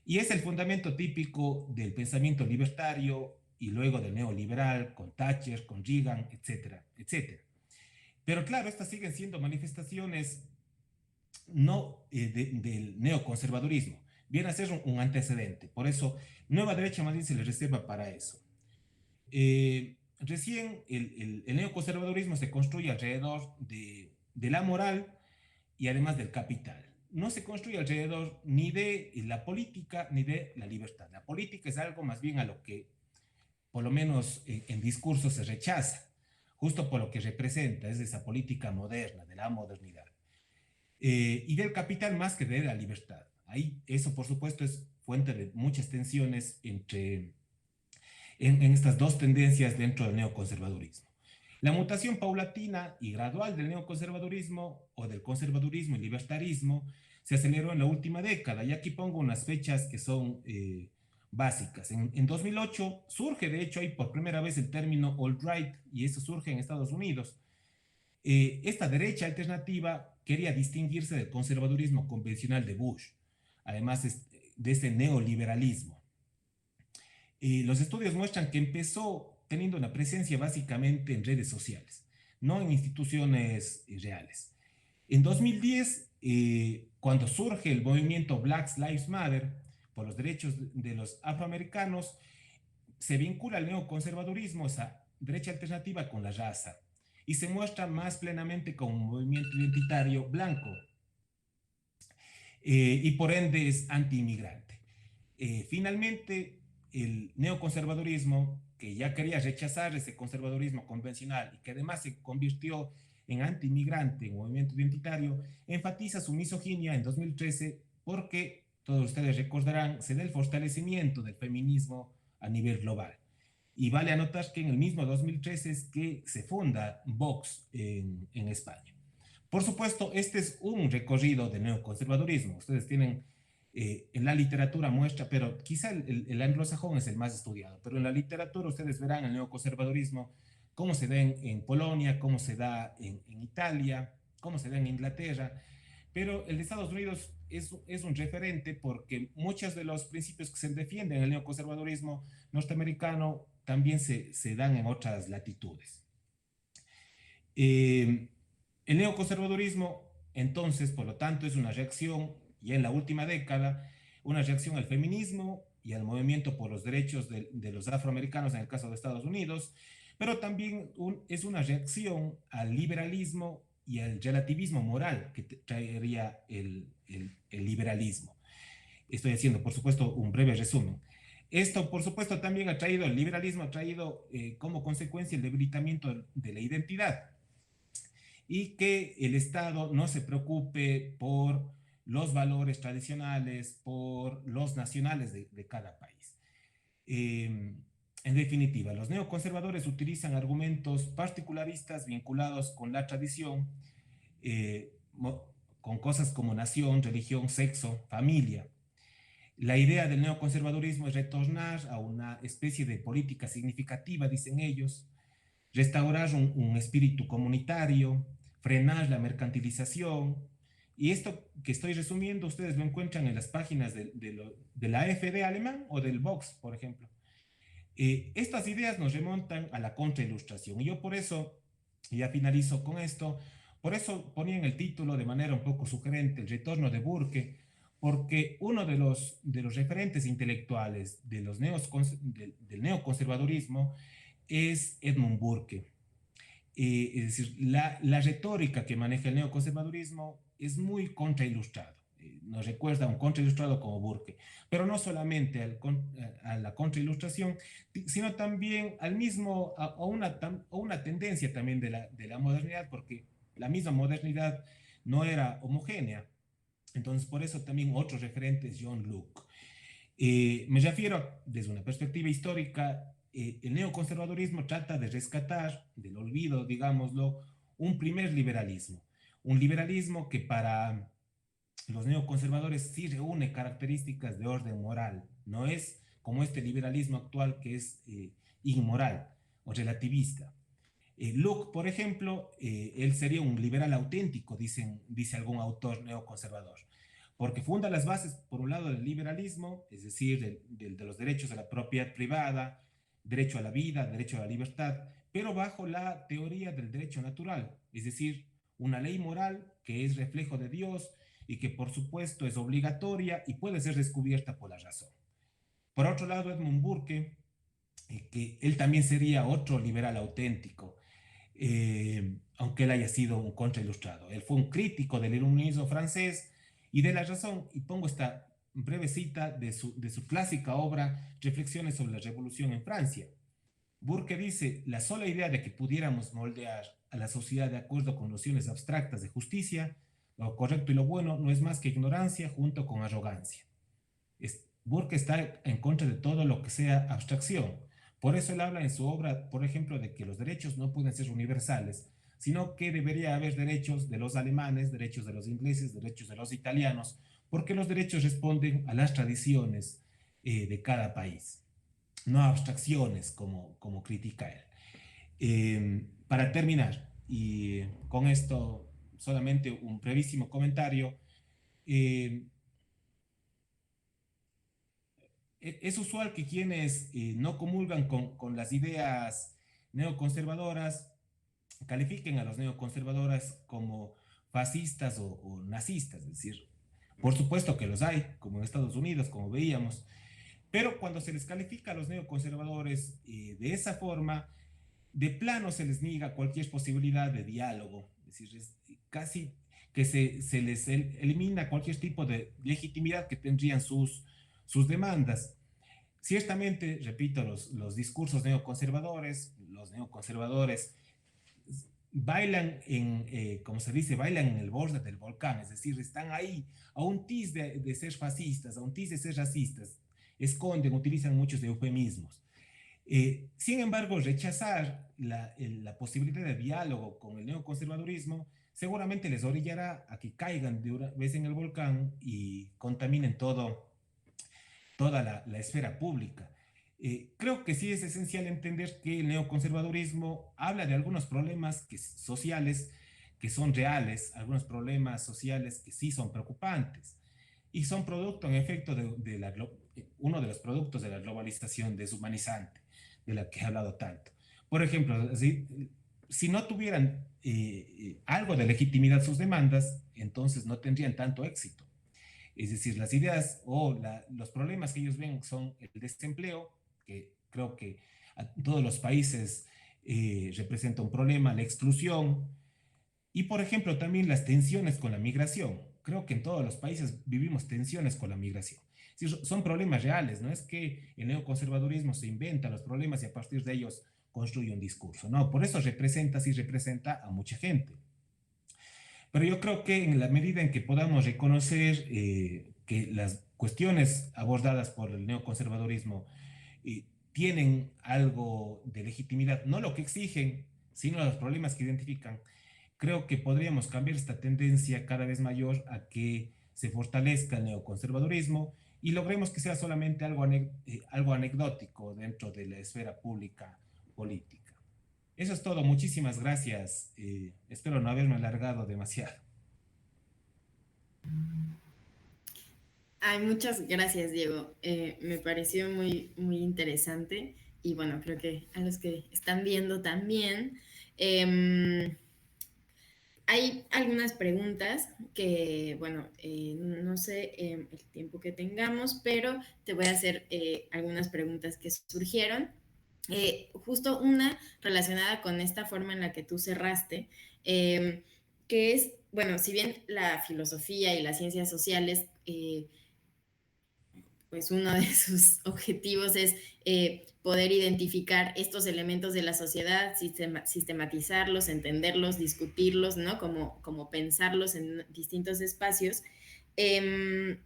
Y es el fundamento típico del pensamiento libertario y luego del neoliberal, con Thatcher, con Reagan, etcétera, etcétera. Pero claro, estas siguen siendo manifestaciones no del neoconservadurismo. Viene a ser un antecedente. Por eso, nueva derecha más bien se le reserva para eso. Recién el neoconservadurismo se construye alrededor de la moral y además del capital. No se construye alrededor ni de la política ni de la libertad. La política es algo más bien a lo que, por lo menos en discurso, se rechaza, justo por lo que representa, es esa política moderna, de la modernidad. Y del capital más que de la libertad. Ahí, eso por supuesto es fuente de muchas tensiones en estas dos tendencias dentro del neoconservadurismo. La mutación paulatina y gradual del neoconservadurismo o del conservadurismo y libertarismo se aceleró en la última década, y aquí pongo unas fechas que son básicas. En 2008 surge, de hecho, ahí por primera vez el término alt-right, y eso surge en Estados Unidos. Esta derecha alternativa quería distinguirse del conservadurismo convencional de Bush, además de ese neoliberalismo. Los estudios muestran que empezó teniendo una presencia básicamente en redes sociales, no en instituciones reales. En 2010, cuando surge el movimiento Black Lives Matter por los derechos de los afroamericanos, se vincula el neoconservadurismo, esa derecha alternativa, con la raza, y se muestra más plenamente como un movimiento identitario blanco, y por ende es anti-inmigrante. Finalmente, el neoconservadurismo, que ya quería rechazar ese conservadurismo convencional y que además se convirtió en anti-inmigrante, en movimiento identitario, enfatiza su misoginia en 2013 porque, todos ustedes recordarán, se da el fortalecimiento del feminismo a nivel global. Y vale anotar que en el mismo 2013 es que se funda Vox en España. Por supuesto, este es un recorrido de neoconservadurismo. Ustedes tienen en la literatura muestra, pero quizá el anglosajón es el más estudiado, pero en la literatura ustedes verán el neoconservadurismo, cómo se da en Polonia, cómo se da en Italia, cómo se da en Inglaterra, pero el de Estados Unidos es un referente porque muchos de los principios que se defienden en el neoconservadurismo norteamericano también se dan en otras latitudes. El neoconservadurismo, entonces, por lo tanto, es una reacción, y en la última década, una reacción al feminismo y al movimiento por los derechos de los afroamericanos en el caso de Estados Unidos, pero también es una reacción al liberalismo y al relativismo moral que traería el liberalismo. Estoy haciendo, por supuesto, un breve resumen. Esto, por supuesto, también el liberalismo ha traído como consecuencia el debilitamiento de la identidad y que el Estado no se preocupe por los valores tradicionales, por los nacionales de cada país. En definitiva, los neoconservadores utilizan argumentos particularistas vinculados con la tradición, con cosas como nación, religión, sexo, familia. La idea del neoconservadurismo es retornar a una especie de política significativa, dicen ellos, restaurar un espíritu comunitario, frenar la mercantilización, Y esto que estoy resumiendo, ustedes lo encuentran en las páginas de la AfD alemán o del Vox, por ejemplo. Estas ideas nos remontan a la contrailustración. Y yo por eso, ya finalizo con esto, por eso ponía en el título de manera un poco sugerente el retorno de Burke, porque uno de los referentes intelectuales del neoconservadurismo es Edmund Burke. Es decir, la retórica que maneja el neoconservadurismo es muy contrailustrado. Nos recuerda a un contrailustrado como Burke, pero no solamente a la contrailustración, sino también a una tendencia también de la modernidad, porque la misma modernidad no era homogénea. Entonces, por eso también otros referentes, John Locke. Me refiero desde una perspectiva histórica. El neoconservadurismo trata de rescatar del olvido, digámoslo, un primer liberalismo. Un liberalismo que para los neoconservadores sí reúne características de orden moral. No es como este liberalismo actual que es inmoral o relativista. Locke, por ejemplo, él sería un liberal auténtico, dice algún autor neoconservador, porque funda las bases, por un lado, del liberalismo, es decir, de los derechos a la propiedad privada, derecho a la vida, derecho a la libertad, pero bajo la teoría del derecho natural, es decir, una ley moral que es reflejo de Dios y que por supuesto es obligatoria y puede ser descubierta por la razón. Por otro lado, Edmund Burke, que él también sería otro liberal auténtico, aunque él haya sido un contrailustrado. Él fue un crítico del iluminismo francés y de la razón, y pongo esta breve cita de su clásica obra Reflexiones sobre la Revolución en Francia. Burke dice: la sola idea de que pudiéramos moldear a la sociedad de acuerdo con nociones abstractas de justicia, lo correcto y lo bueno, no es más que ignorancia junto con arrogancia. Burke está en contra de todo lo que sea abstracción. Por eso él habla en su obra, por ejemplo, de que los derechos no pueden ser universales, sino que debería haber derechos de los alemanes, derechos de los ingleses, derechos de los italianos, porque los derechos responden a las tradiciones de cada país, no a abstracciones como critica él. Para terminar, y con esto solamente un brevísimo comentario, es usual que quienes no comulgan con las ideas neoconservadoras califiquen a los neoconservadores como fascistas o nazistas, es decir, por supuesto que los hay, como en Estados Unidos, como veíamos, pero cuando se les califica a los neoconservadores de esa forma, de plano se les niega cualquier posibilidad de diálogo, es decir, es casi que se les elimina cualquier tipo de legitimidad que tendrían sus demandas. Ciertamente, repito, los discursos neoconservadores, los neoconservadores bailan como se dice, bailan en el borde del volcán, es decir, están ahí a un tiz de ser fascistas, a un tiz de ser racistas, esconden, utilizan muchos eufemismos. Sin embargo, rechazar la posibilidad de diálogo con el neoconservadurismo seguramente les orillará a que caigan de una vez en el volcán y contaminen toda la esfera pública. Creo que sí es esencial entender que el neoconservadurismo habla de algunos problemas sociales que son reales, algunos problemas sociales que sí son preocupantes y son producto, en efecto, uno de los productos de la globalización deshumanizante, de la que he hablado tanto. Por ejemplo, si no tuvieran algo de legitimidad sus demandas, entonces no tendrían tanto éxito. Es decir, las ideas o los problemas que ellos ven son el desempleo, que creo que a todos los países representa un problema, la exclusión y, por ejemplo, también las tensiones con la migración. Creo que en todos los países vivimos tensiones con la migración. Es decir, son problemas reales, no es que el neoconservadurismo se inventa los problemas y a partir de ellos construye un discurso. No, por eso sí representa a mucha gente. Pero yo creo que en la medida en que podamos reconocer que las cuestiones abordadas por el neoconservadurismo tienen algo de legitimidad, no lo que exigen, sino los problemas que identifican, creo que podríamos cambiar esta tendencia cada vez mayor a que se fortalezca el neoconservadurismo y logremos que sea solamente algo anecdótico dentro de la esfera pública política. Eso es todo. Muchísimas gracias. Espero no haberme alargado demasiado. Ay, muchas gracias, Diego. Me pareció muy, muy interesante y bueno, creo que a los que están viendo también. Em, Hay algunas preguntas que, bueno, no sé el tiempo que tengamos, pero te voy a hacer algunas preguntas que surgieron. Justo una relacionada con esta forma en la que tú cerraste, que es, bueno, si bien la filosofía y las ciencias sociales pues uno de sus objetivos es poder identificar estos elementos de la sociedad, sistematizarlos, entenderlos, discutirlos, ¿no? Como pensarlos en distintos espacios. Eh,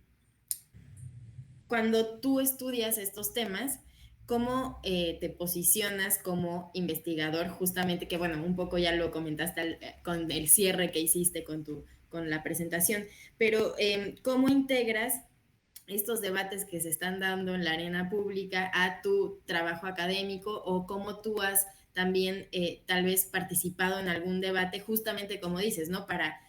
Cuando tú estudias estos temas, ¿cómo te posicionas como investigador? Justamente que, bueno, un poco ya lo comentaste con el cierre que hiciste con la presentación, pero ¿cómo integras estos debates que se están dando en la arena pública a tu trabajo académico o cómo tú has también tal vez participado en algún debate, justamente como dices, ¿no? Para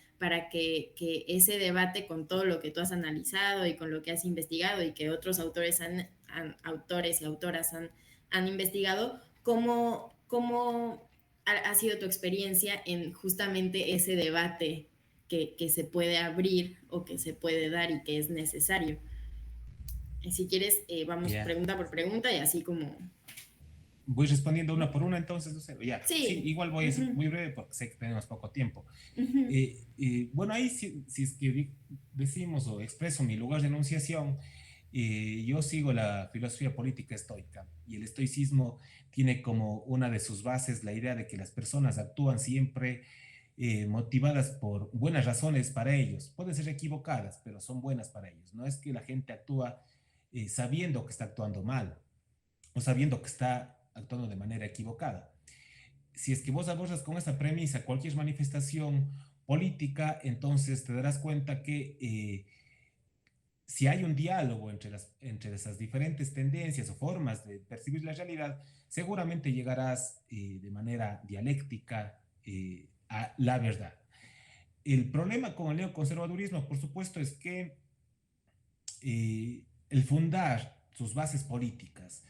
que ese debate con todo lo que tú has analizado y con lo que has investigado y que otros autores y autoras han investigado, ¿cómo ha sido tu experiencia en justamente ese debate que se puede abrir o que se puede dar y que es necesario? Si quieres, vamos Ya. pregunta por pregunta y así como... Voy respondiendo una por una, entonces, Lucero. Ya, sí, Sí. igual voy a ser Uh-huh. muy breve porque sé que tenemos poco tiempo. Uh-huh. Bueno, ahí si es que decimos o expreso mi lugar de enunciación, yo sigo la filosofía política estoica y el estoicismo tiene como una de sus bases la idea de que las personas actúan siempre motivadas por buenas razones para ellos. Pueden ser equivocadas, pero son buenas para ellos. No es que la gente actúa sabiendo que está actuando mal o sabiendo que está actuando de manera equivocada. Si es que vos abordas con esa premisa cualquier manifestación política, entonces te darás cuenta que si hay un diálogo entre esas diferentes tendencias o formas de percibir la realidad, seguramente llegarás de manera dialéctica a la verdad. El problema con el neoconservadurismo, por supuesto, es que el fundar sus bases políticas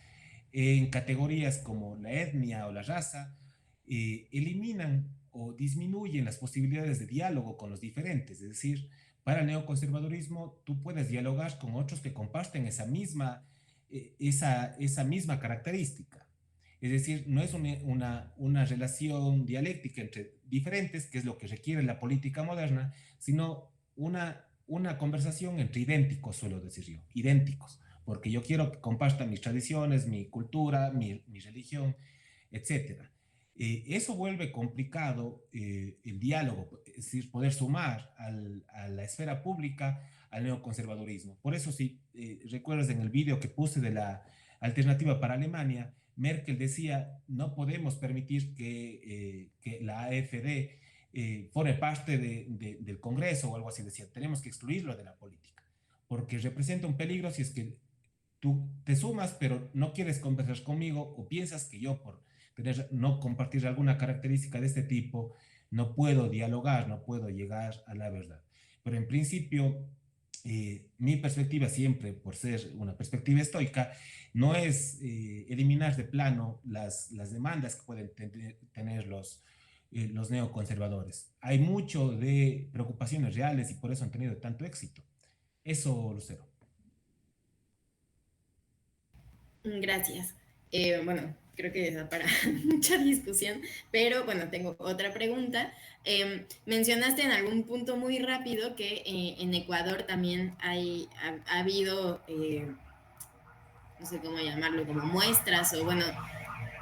en categorías como la etnia o la raza, eliminan o disminuyen las posibilidades de diálogo con los diferentes. Es decir, para el neoconservadurismo tú puedes dialogar con otros que comparten esa misma característica. Es decir, no es una relación dialéctica entre diferentes, que es lo que requiere la política moderna, sino una conversación entre idénticos, suelo decir yo, idénticos, porque yo quiero que compartan mis tradiciones, mi cultura, mi religión, etcétera. Eso vuelve complicado el diálogo, es decir, poder sumar a la esfera pública al neoconservadurismo. Por eso, si recuerdas en el vídeo que puse de la alternativa para Alemania, Merkel decía, no podemos permitir que la AfD forme parte del Congreso o algo así, decía, tenemos que excluirlo de la política, porque representa un peligro si es que tú te sumas, pero no quieres conversar conmigo o piensas que yo por no compartir alguna característica de este tipo, no puedo dialogar, no puedo llegar a la verdad. Pero en principio, mi perspectiva siempre, por ser una perspectiva estoica, no es eliminar de plano las demandas que pueden tener los neoconservadores. Hay mucho de preocupaciones reales y por eso han tenido tanto éxito. Eso, Lucero. Gracias. Bueno, creo que da para mucha discusión, pero bueno, tengo otra pregunta. Mencionaste en algún punto muy rápido que en Ecuador también ha habido, no sé cómo llamarlo, como muestras o bueno,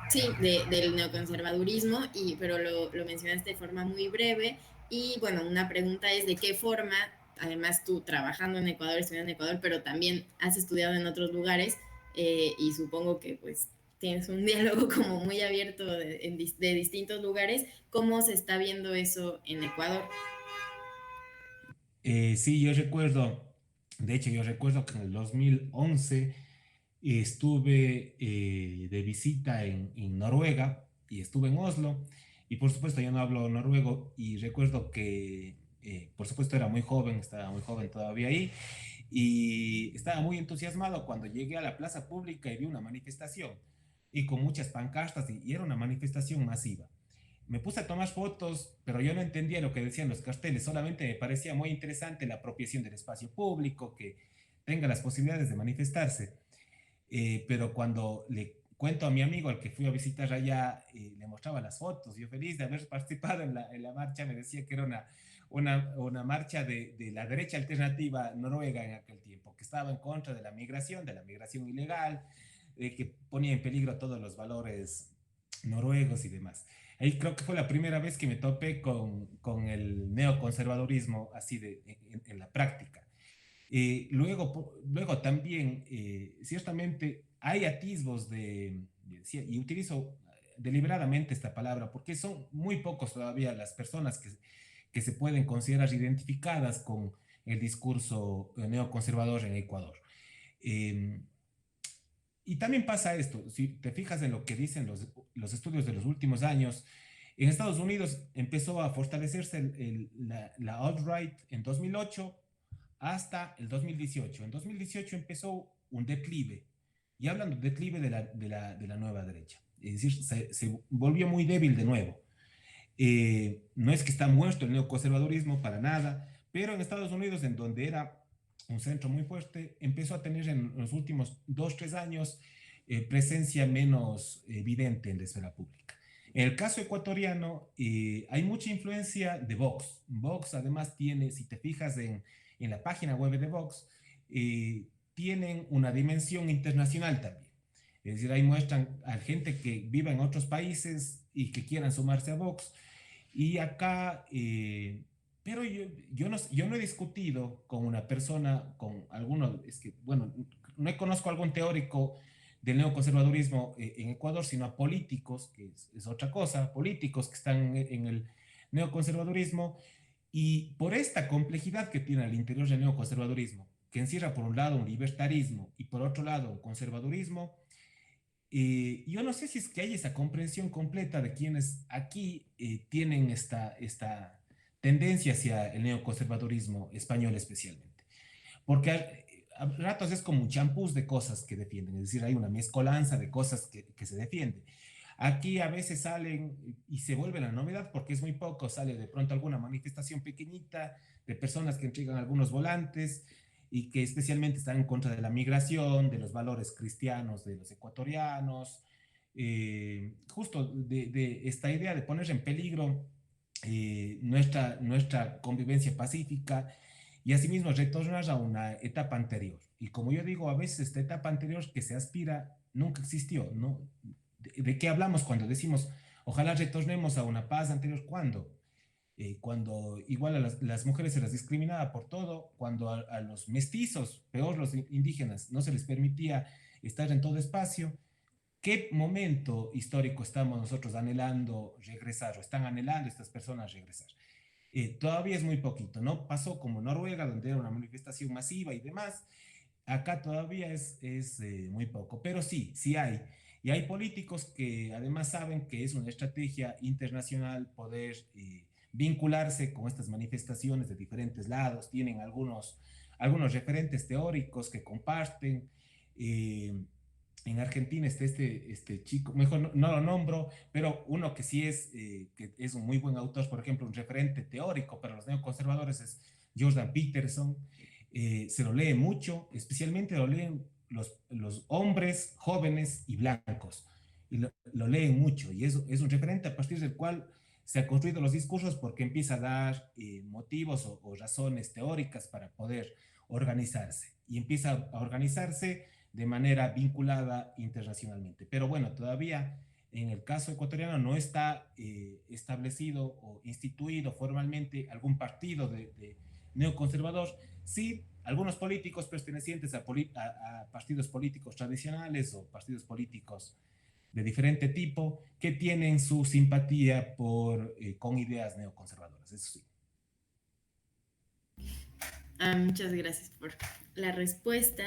sí, del neoconservadurismo, pero lo mencionaste de forma muy breve. Y bueno, una pregunta es de qué forma, además tú trabajando en Ecuador, estudiando en Ecuador, pero también has estudiado en otros lugares y supongo que pues tienes un diálogo como muy abierto de distintos lugares, ¿cómo se está viendo eso en Ecuador? Sí, yo recuerdo, de hecho yo recuerdo que en el 2011 estuve de visita en Noruega y estuve en Oslo y por supuesto yo no hablo noruego y recuerdo que Por supuesto era muy joven, estaba muy joven todavía ahí, y estaba muy entusiasmado cuando llegué a la plaza pública y vi una manifestación, y con muchas pancartas, y era una manifestación masiva. Me puse a tomar fotos, pero yo no entendía lo que decían los carteles, solamente me parecía muy interesante la apropiación del espacio público, que tenga las posibilidades de manifestarse. Pero cuando le cuento a mi amigo al que fui a visitar allá, le mostraba las fotos, yo feliz de haber participado en la marcha, me decía que era una marcha de la derecha alternativa noruega en aquel tiempo, que estaba en contra de la migración ilegal, que ponía en peligro todos los valores noruegos y demás. Ahí creo que fue la primera vez que me topé con el neoconservadurismo así en la práctica. Luego también, ciertamente, hay atisbos y utilizo deliberadamente esta palabra, porque son muy pocos todavía las personas que se pueden considerar identificadas con el discurso neoconservador en Ecuador. Eh, y también pasa esto, si te fijas en lo que dicen los estudios de los últimos años, en Estados Unidos empezó a fortalecerse la alt-right en 2008 hasta el 2018. En 2018 empezó un declive, y hablan de declive de la nueva derecha. Es decir, se volvió muy débil de nuevo. No es que está muerto el neoconservadurismo para nada, pero en Estados Unidos, en donde era un centro muy fuerte, empezó a tener en los últimos 2, 3 años presencia menos evidente en la esfera pública. En el caso ecuatoriano, hay mucha influencia de Vox. Vox además tiene, si te fijas en la página web de Vox, tienen una dimensión internacional también. Es decir, ahí muestran a gente que vive en otros países y que quieran sumarse a Vox. Y acá, pero yo no he discutido con una persona, con alguno, es que, bueno, no conozco a algún teórico del neoconservadurismo en Ecuador, sino a políticos, que es otra cosa, políticos que están en el neoconservadurismo, y por esta complejidad que tiene al interior del neoconservadurismo, que encierra por un lado un libertarismo y por otro lado un conservadurismo, yo no sé si es que hay esa comprensión completa de quienes aquí tienen esta tendencia hacia el neoconservadurismo español especialmente. Porque a ratos es como un champús de cosas que defienden, es decir, hay una mezcolanza de cosas que se defiende. Aquí a veces salen y se vuelve la novedad porque es muy poco, sale de pronto alguna manifestación pequeñita de personas que entregan algunos volantes y que especialmente están en contra de la migración, de los valores cristianos de los ecuatorianos, justo de esta idea de poner en peligro nuestra convivencia pacífica y asimismo retornar a una etapa anterior. Y como yo digo, a veces esta etapa anterior que se aspira nunca existió, ¿no? ¿De qué hablamos cuando decimos ojalá retornemos a una paz anterior? ¿Cuándo? Cuando igual a las mujeres se las discriminaba por todo, cuando a los mestizos, peor los indígenas, no se les permitía estar en todo espacio. ¿Qué momento histórico estamos nosotros anhelando regresar o están anhelando estas personas regresar? Todavía es muy poquito, ¿no? Pasó como Noruega, donde era una manifestación masiva y demás. Acá todavía es muy poco, pero sí hay. Y hay políticos que además saben que es una estrategia internacional poder vincularse con estas manifestaciones de diferentes lados, tienen algunos referentes teóricos que comparten. En Argentina está este chico, mejor no lo nombro, pero uno que sí que es un muy buen autor, por ejemplo, un referente teórico para los neoconservadores es Jordan Peterson. Se lo lee mucho, especialmente lo leen los hombres jóvenes y blancos, y lo leen mucho, y es un referente a partir del cual se han construido los discursos porque empieza a dar motivos o razones teóricas para poder organizarse, y empieza a organizarse de manera vinculada internacionalmente. Pero bueno, todavía en el caso ecuatoriano no está establecido o instituido formalmente algún partido de neoconservador. Sí, algunos políticos pertenecientes a partidos políticos tradicionales o partidos políticos de diferente tipo que tienen su simpatía con ideas neoconservadoras, eso sí. Muchas gracias por la respuesta.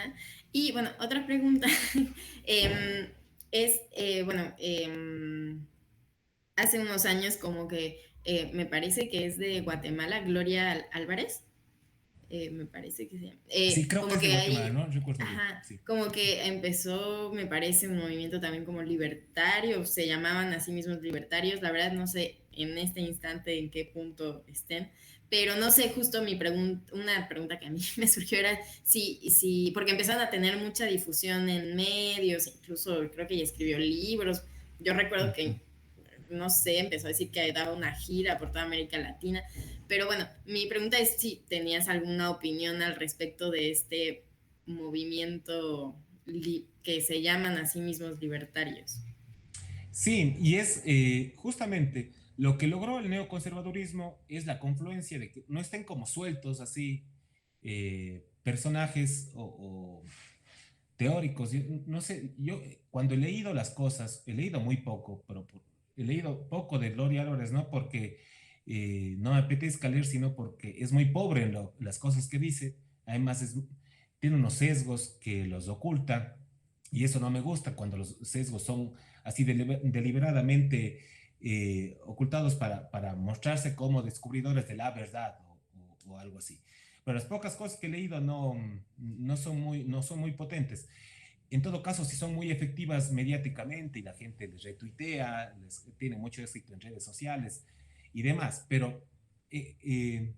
Y bueno, otra pregunta es, bueno, hace unos años como que me parece que es de Guatemala, Gloria Álvarez, me parece que se llama. Sí, creo que Como es de que Guatemala, ahí, no recuerdo bien. ajá, Sí. como que empezó, me parece, un movimiento también como libertario, se llamaban a sí mismos libertarios, la verdad no sé en este instante en qué punto estén, pero no sé, justo una pregunta que a mí me surgió era si, porque empezaron a tener mucha difusión en medios, incluso creo que ella escribió libros, yo recuerdo Ujú. que no sé, empezó a decir que daba una gira por toda América Latina. Pero bueno, mi pregunta es si tenías alguna opinión al respecto de este movimiento que se llaman a sí mismos libertarios. Sí, y es justamente lo que logró el neoconservadurismo es la confluencia de que no estén como sueltos así personajes o teóricos. No sé, yo cuando he leído las cosas, he leído muy poco, pero he leído poco de Gloria Álvarez, no porque no me apetezca leer, sino porque es muy pobre en las cosas que dice. Además, tiene unos sesgos que los oculta y eso no me gusta cuando los sesgos son así deliberadamente ocultados para mostrarse como descubridores de la verdad o algo así. Pero las pocas cosas que he leído no son muy potentes. En todo caso, si son muy efectivas mediáticamente y la gente les retuitea, tiene mucho éxito en redes sociales y demás, pero en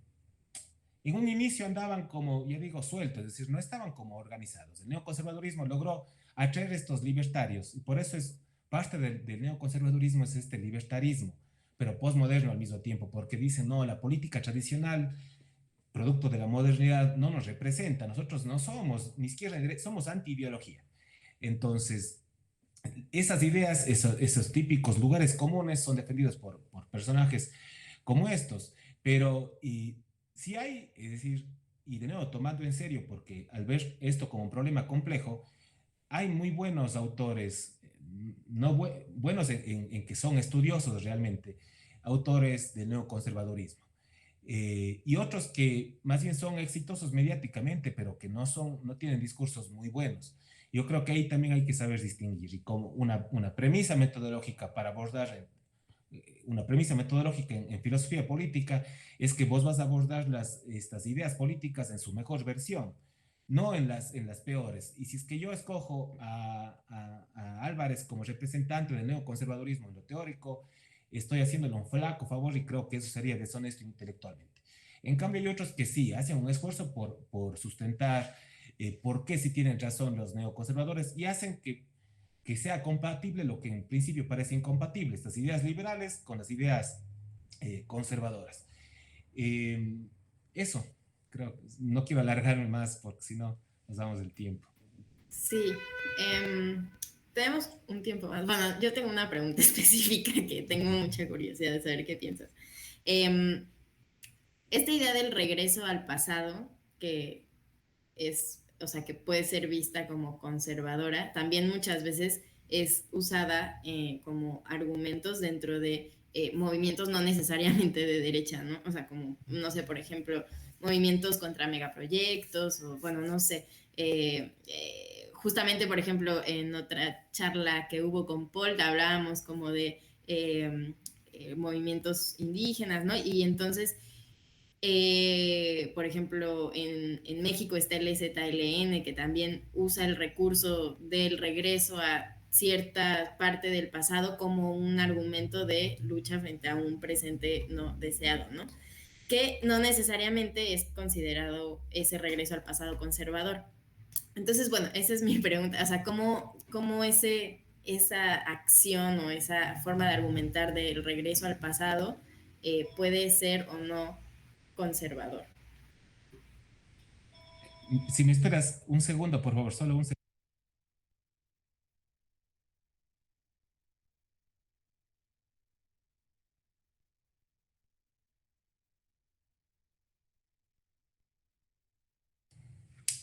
un inicio andaban como, ya digo, sueltos, es decir, no estaban como organizados. El neoconservadurismo logró atraer estos libertarios y por eso es parte del neoconservadurismo es este libertarismo, pero posmoderno al mismo tiempo, porque dicen, no, la política tradicional producto de la modernidad no nos representa. Nosotros no somos, ni siquiera somos anti-ideología. Entonces, esas ideas, esos típicos lugares comunes son defendidos por personajes como estos. Pero si hay, es decir, y de nuevo tomando en serio, porque al ver esto como un problema complejo, hay muy buenos autores, no buenos en que son estudiosos realmente, autores del neoconservadurismo y otros que más bien son exitosos mediáticamente, pero que no tienen discursos muy buenos. Yo creo que ahí también hay que saber distinguir y como una premisa metodológica para abordar, una premisa metodológica en filosofía política es que vos vas a abordar estas ideas políticas en su mejor versión, no en las peores. Y si es que yo escojo a Álvarez como representante del neoconservadurismo en lo teórico, estoy haciéndole un flaco favor y creo que eso sería deshonesto intelectualmente. En cambio, hay otros que sí, hacen un esfuerzo por sustentar por qué sí tienen razón los neoconservadores y hacen que sea compatible lo que en principio parece incompatible, estas ideas liberales con las ideas conservadoras. Eso, creo, no quiero alargarme más porque si no nos damos el tiempo. Sí, tenemos un tiempo más. Bueno, yo tengo una pregunta específica que tengo mucha curiosidad de saber qué piensas. Esta idea del regreso al pasado, que es, o sea, que puede ser vista como conservadora, también muchas veces es usada como argumentos dentro de movimientos no necesariamente de derecha, ¿no? O sea, como, no sé, por ejemplo, movimientos contra megaproyectos, o bueno, no sé. Justamente, por ejemplo, en otra charla que hubo con Paul, hablábamos como de movimientos indígenas, ¿no? Y entonces por ejemplo, en México está el EZLN, que también usa el recurso del regreso a cierta parte del pasado como un argumento de lucha frente a un presente no deseado, ¿no? Que no necesariamente es considerado ese regreso al pasado conservador. Entonces, bueno, esa es mi pregunta, o sea, ¿cómo esa acción o esa forma de argumentar del regreso al pasado puede ser o no conservador? Si me esperas un segundo, por favor, solo un segundo.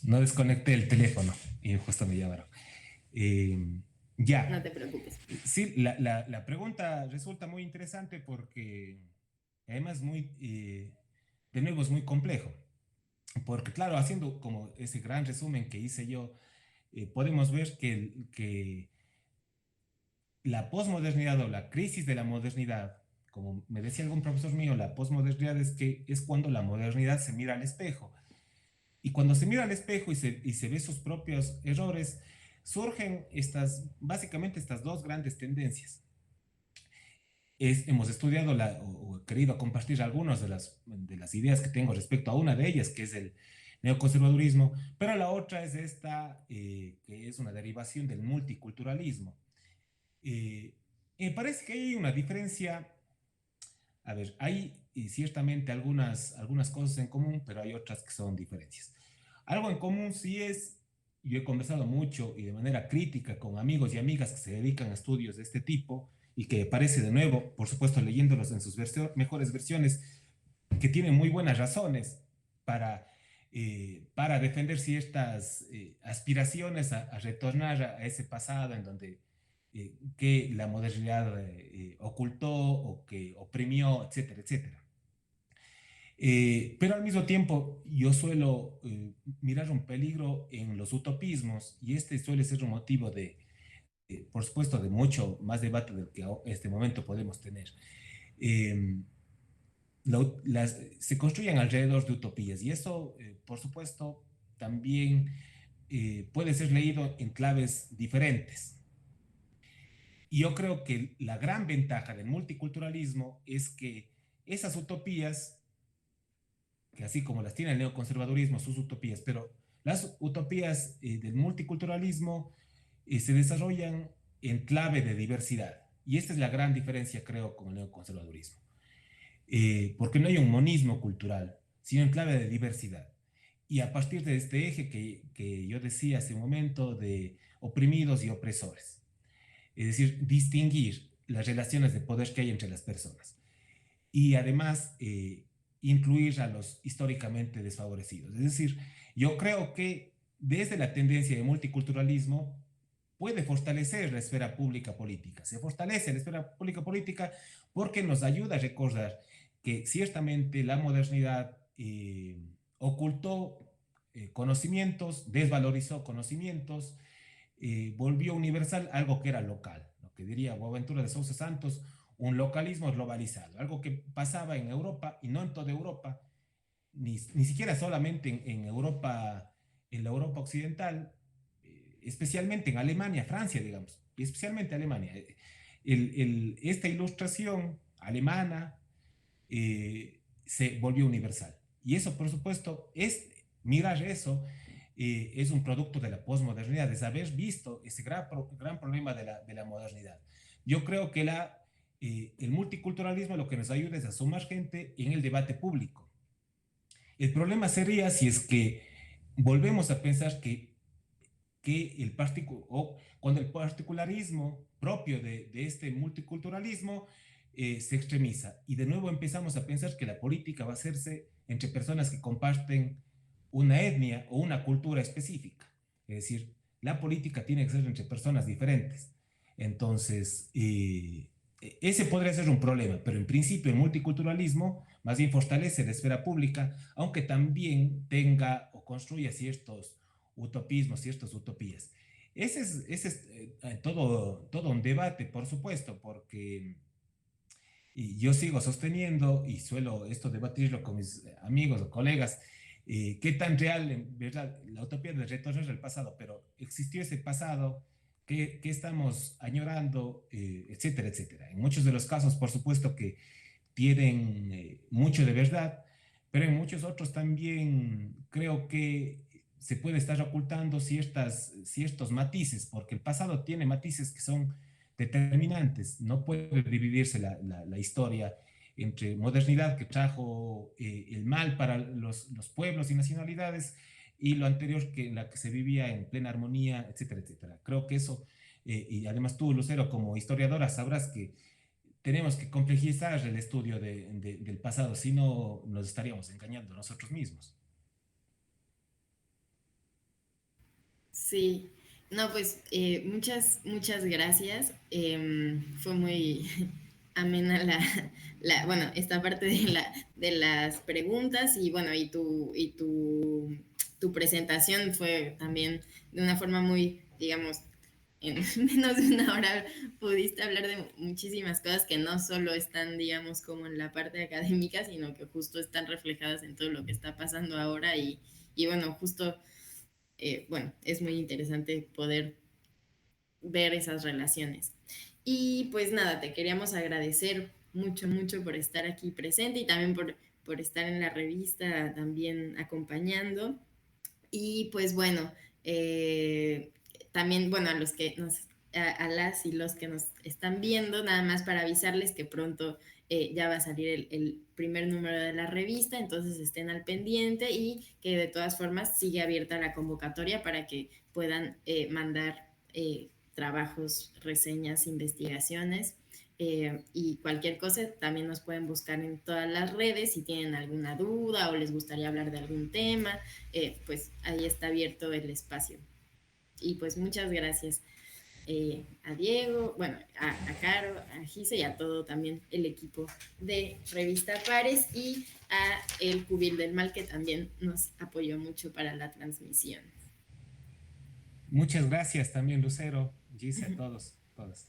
No desconecté el teléfono y justo me llamaron. Ya. No te preocupes. Sí, la pregunta resulta muy interesante porque además de nuevo es muy complejo. Porque claro, haciendo como ese gran resumen que hice yo, podemos ver que la posmodernidad o la crisis de la modernidad como me decía algún profesor mío, la posmodernidad es cuando la modernidad se mira al espejo. Y cuando se mira al espejo y se ve sus propios errores, surgen básicamente estas dos grandes tendencias. Hemos estudiado o querido compartir algunas de las ideas que tengo respecto a una de ellas, que es el neoconservadurismo, pero la otra es esta, que es una derivación del multiculturalismo. Me parece que hay una diferencia. A ver, hay ciertamente algunas cosas en común, pero hay otras que son diferencias. Algo en común sí yo he conversado mucho y de manera crítica con amigos y amigas que se dedican a estudios de este tipo y que parece de nuevo, por supuesto, leyéndolos en sus mejores versiones, que tienen muy buenas razones para defender ciertas aspiraciones a retornar a ese pasado en donde que la modernidad ocultó o que oprimió, etcétera, etcétera. Pero al mismo tiempo yo suelo mirar un peligro en los utopismos y este suele ser un motivo por supuesto, de mucho más debate del que en este momento podemos tener. Se construyen alrededor de utopías y eso, por supuesto, también puede ser leído en claves diferentes. Y yo creo que la gran ventaja del multiculturalismo es que esas utopías, que así como las tiene el neoconservadurismo, sus utopías, pero las utopías del multiculturalismo se desarrollan en clave de diversidad. Y esta es la gran diferencia, creo, con el neoconservadurismo. Porque no hay un monismo cultural, sino en clave de diversidad. Y a partir de este eje que yo decía hace un momento de oprimidos y opresores. Es decir, distinguir las relaciones de poder que hay entre las personas. Y además, incluir a los históricamente desfavorecidos. Es decir, yo creo que desde la tendencia de multiculturalismo puede fortalecer la esfera pública política. Se fortalece la esfera pública política porque nos ayuda a recordar que ciertamente la modernidad ocultó conocimientos, desvalorizó conocimientos, volvió universal algo que era local, lo que diría Boaventura de Sousa Santos, un localismo globalizado, algo que pasaba en Europa y no en toda Europa, ni siquiera solamente en Europa, en la Europa occidental, especialmente en Alemania, Francia, digamos, y especialmente Alemania. Esta ilustración alemana se volvió universal. Y eso, por supuesto, mirar eso es un producto de la posmodernidad, de haber visto ese gran problema de la modernidad. Yo creo que el multiculturalismo lo que nos ayuda es a sumar gente en el debate público. El problema sería si es que volvemos a pensar cuando el particularismo propio de este multiculturalismo se extremiza y de nuevo empezamos a pensar que la política va a hacerse entre personas que comparten una etnia o una cultura específica. Es decir, la política tiene que ser entre personas diferentes. Entonces, ese podría ser un problema, pero en principio el multiculturalismo más bien fortalece la esfera pública, aunque también tenga o construya ciertos utopismos, ciertas utopías. Ese es todo un debate, por supuesto, porque yo sigo sosteniendo y suelo esto debatirlo con mis amigos o colegas, qué tan real, en verdad, la utopía de retornar al pasado, pero existió ese pasado, qué estamos añorando, etcétera, etcétera. En muchos de los casos, por supuesto que tienen mucho de verdad, pero en muchos otros también creo que se puede estar ocultando ciertos matices, porque el pasado tiene matices que son determinantes. No puede dividirse la historia entre modernidad que trajo el mal para los pueblos y nacionalidades y lo anterior en la que se vivía en plena armonía, etcétera, etcétera. Creo que eso, y además tú, Lucero, como historiadora, sabrás que tenemos que complejizar el estudio del pasado, si no nos estaríamos engañando nosotros mismos. Sí, no, pues muchas gracias. Fue muy amena bueno, esta parte de las preguntas y bueno, tu presentación fue también de una forma muy, digamos, en menos de una hora pudiste hablar de muchísimas cosas que no solo están, digamos, como en la parte académica, sino que justo están reflejadas en todo lo que está pasando ahora y bueno, justo, bueno, es muy interesante poder ver esas relaciones. Y pues nada, te queríamos agradecer mucho, mucho por estar aquí presente y también por estar en la revista también acompañando. Y pues bueno, también, bueno, a los que a las y los que nos están viendo, nada más para avisarles que pronto ya va a salir el primer número de la revista, entonces estén al pendiente y que de todas formas sigue abierta la convocatoria para que puedan mandar trabajos, reseñas, investigaciones. Y cualquier cosa también nos pueden buscar en todas las redes si tienen alguna duda o les gustaría hablar de algún tema, pues ahí está abierto el espacio. Y pues muchas gracias a Diego, bueno, a Caro, a Gise y a todo también el equipo de Revista Pares y a el Cubil del Mal que también nos apoyó mucho para la transmisión. Muchas gracias también, Lucero, Gise, a todos, todas.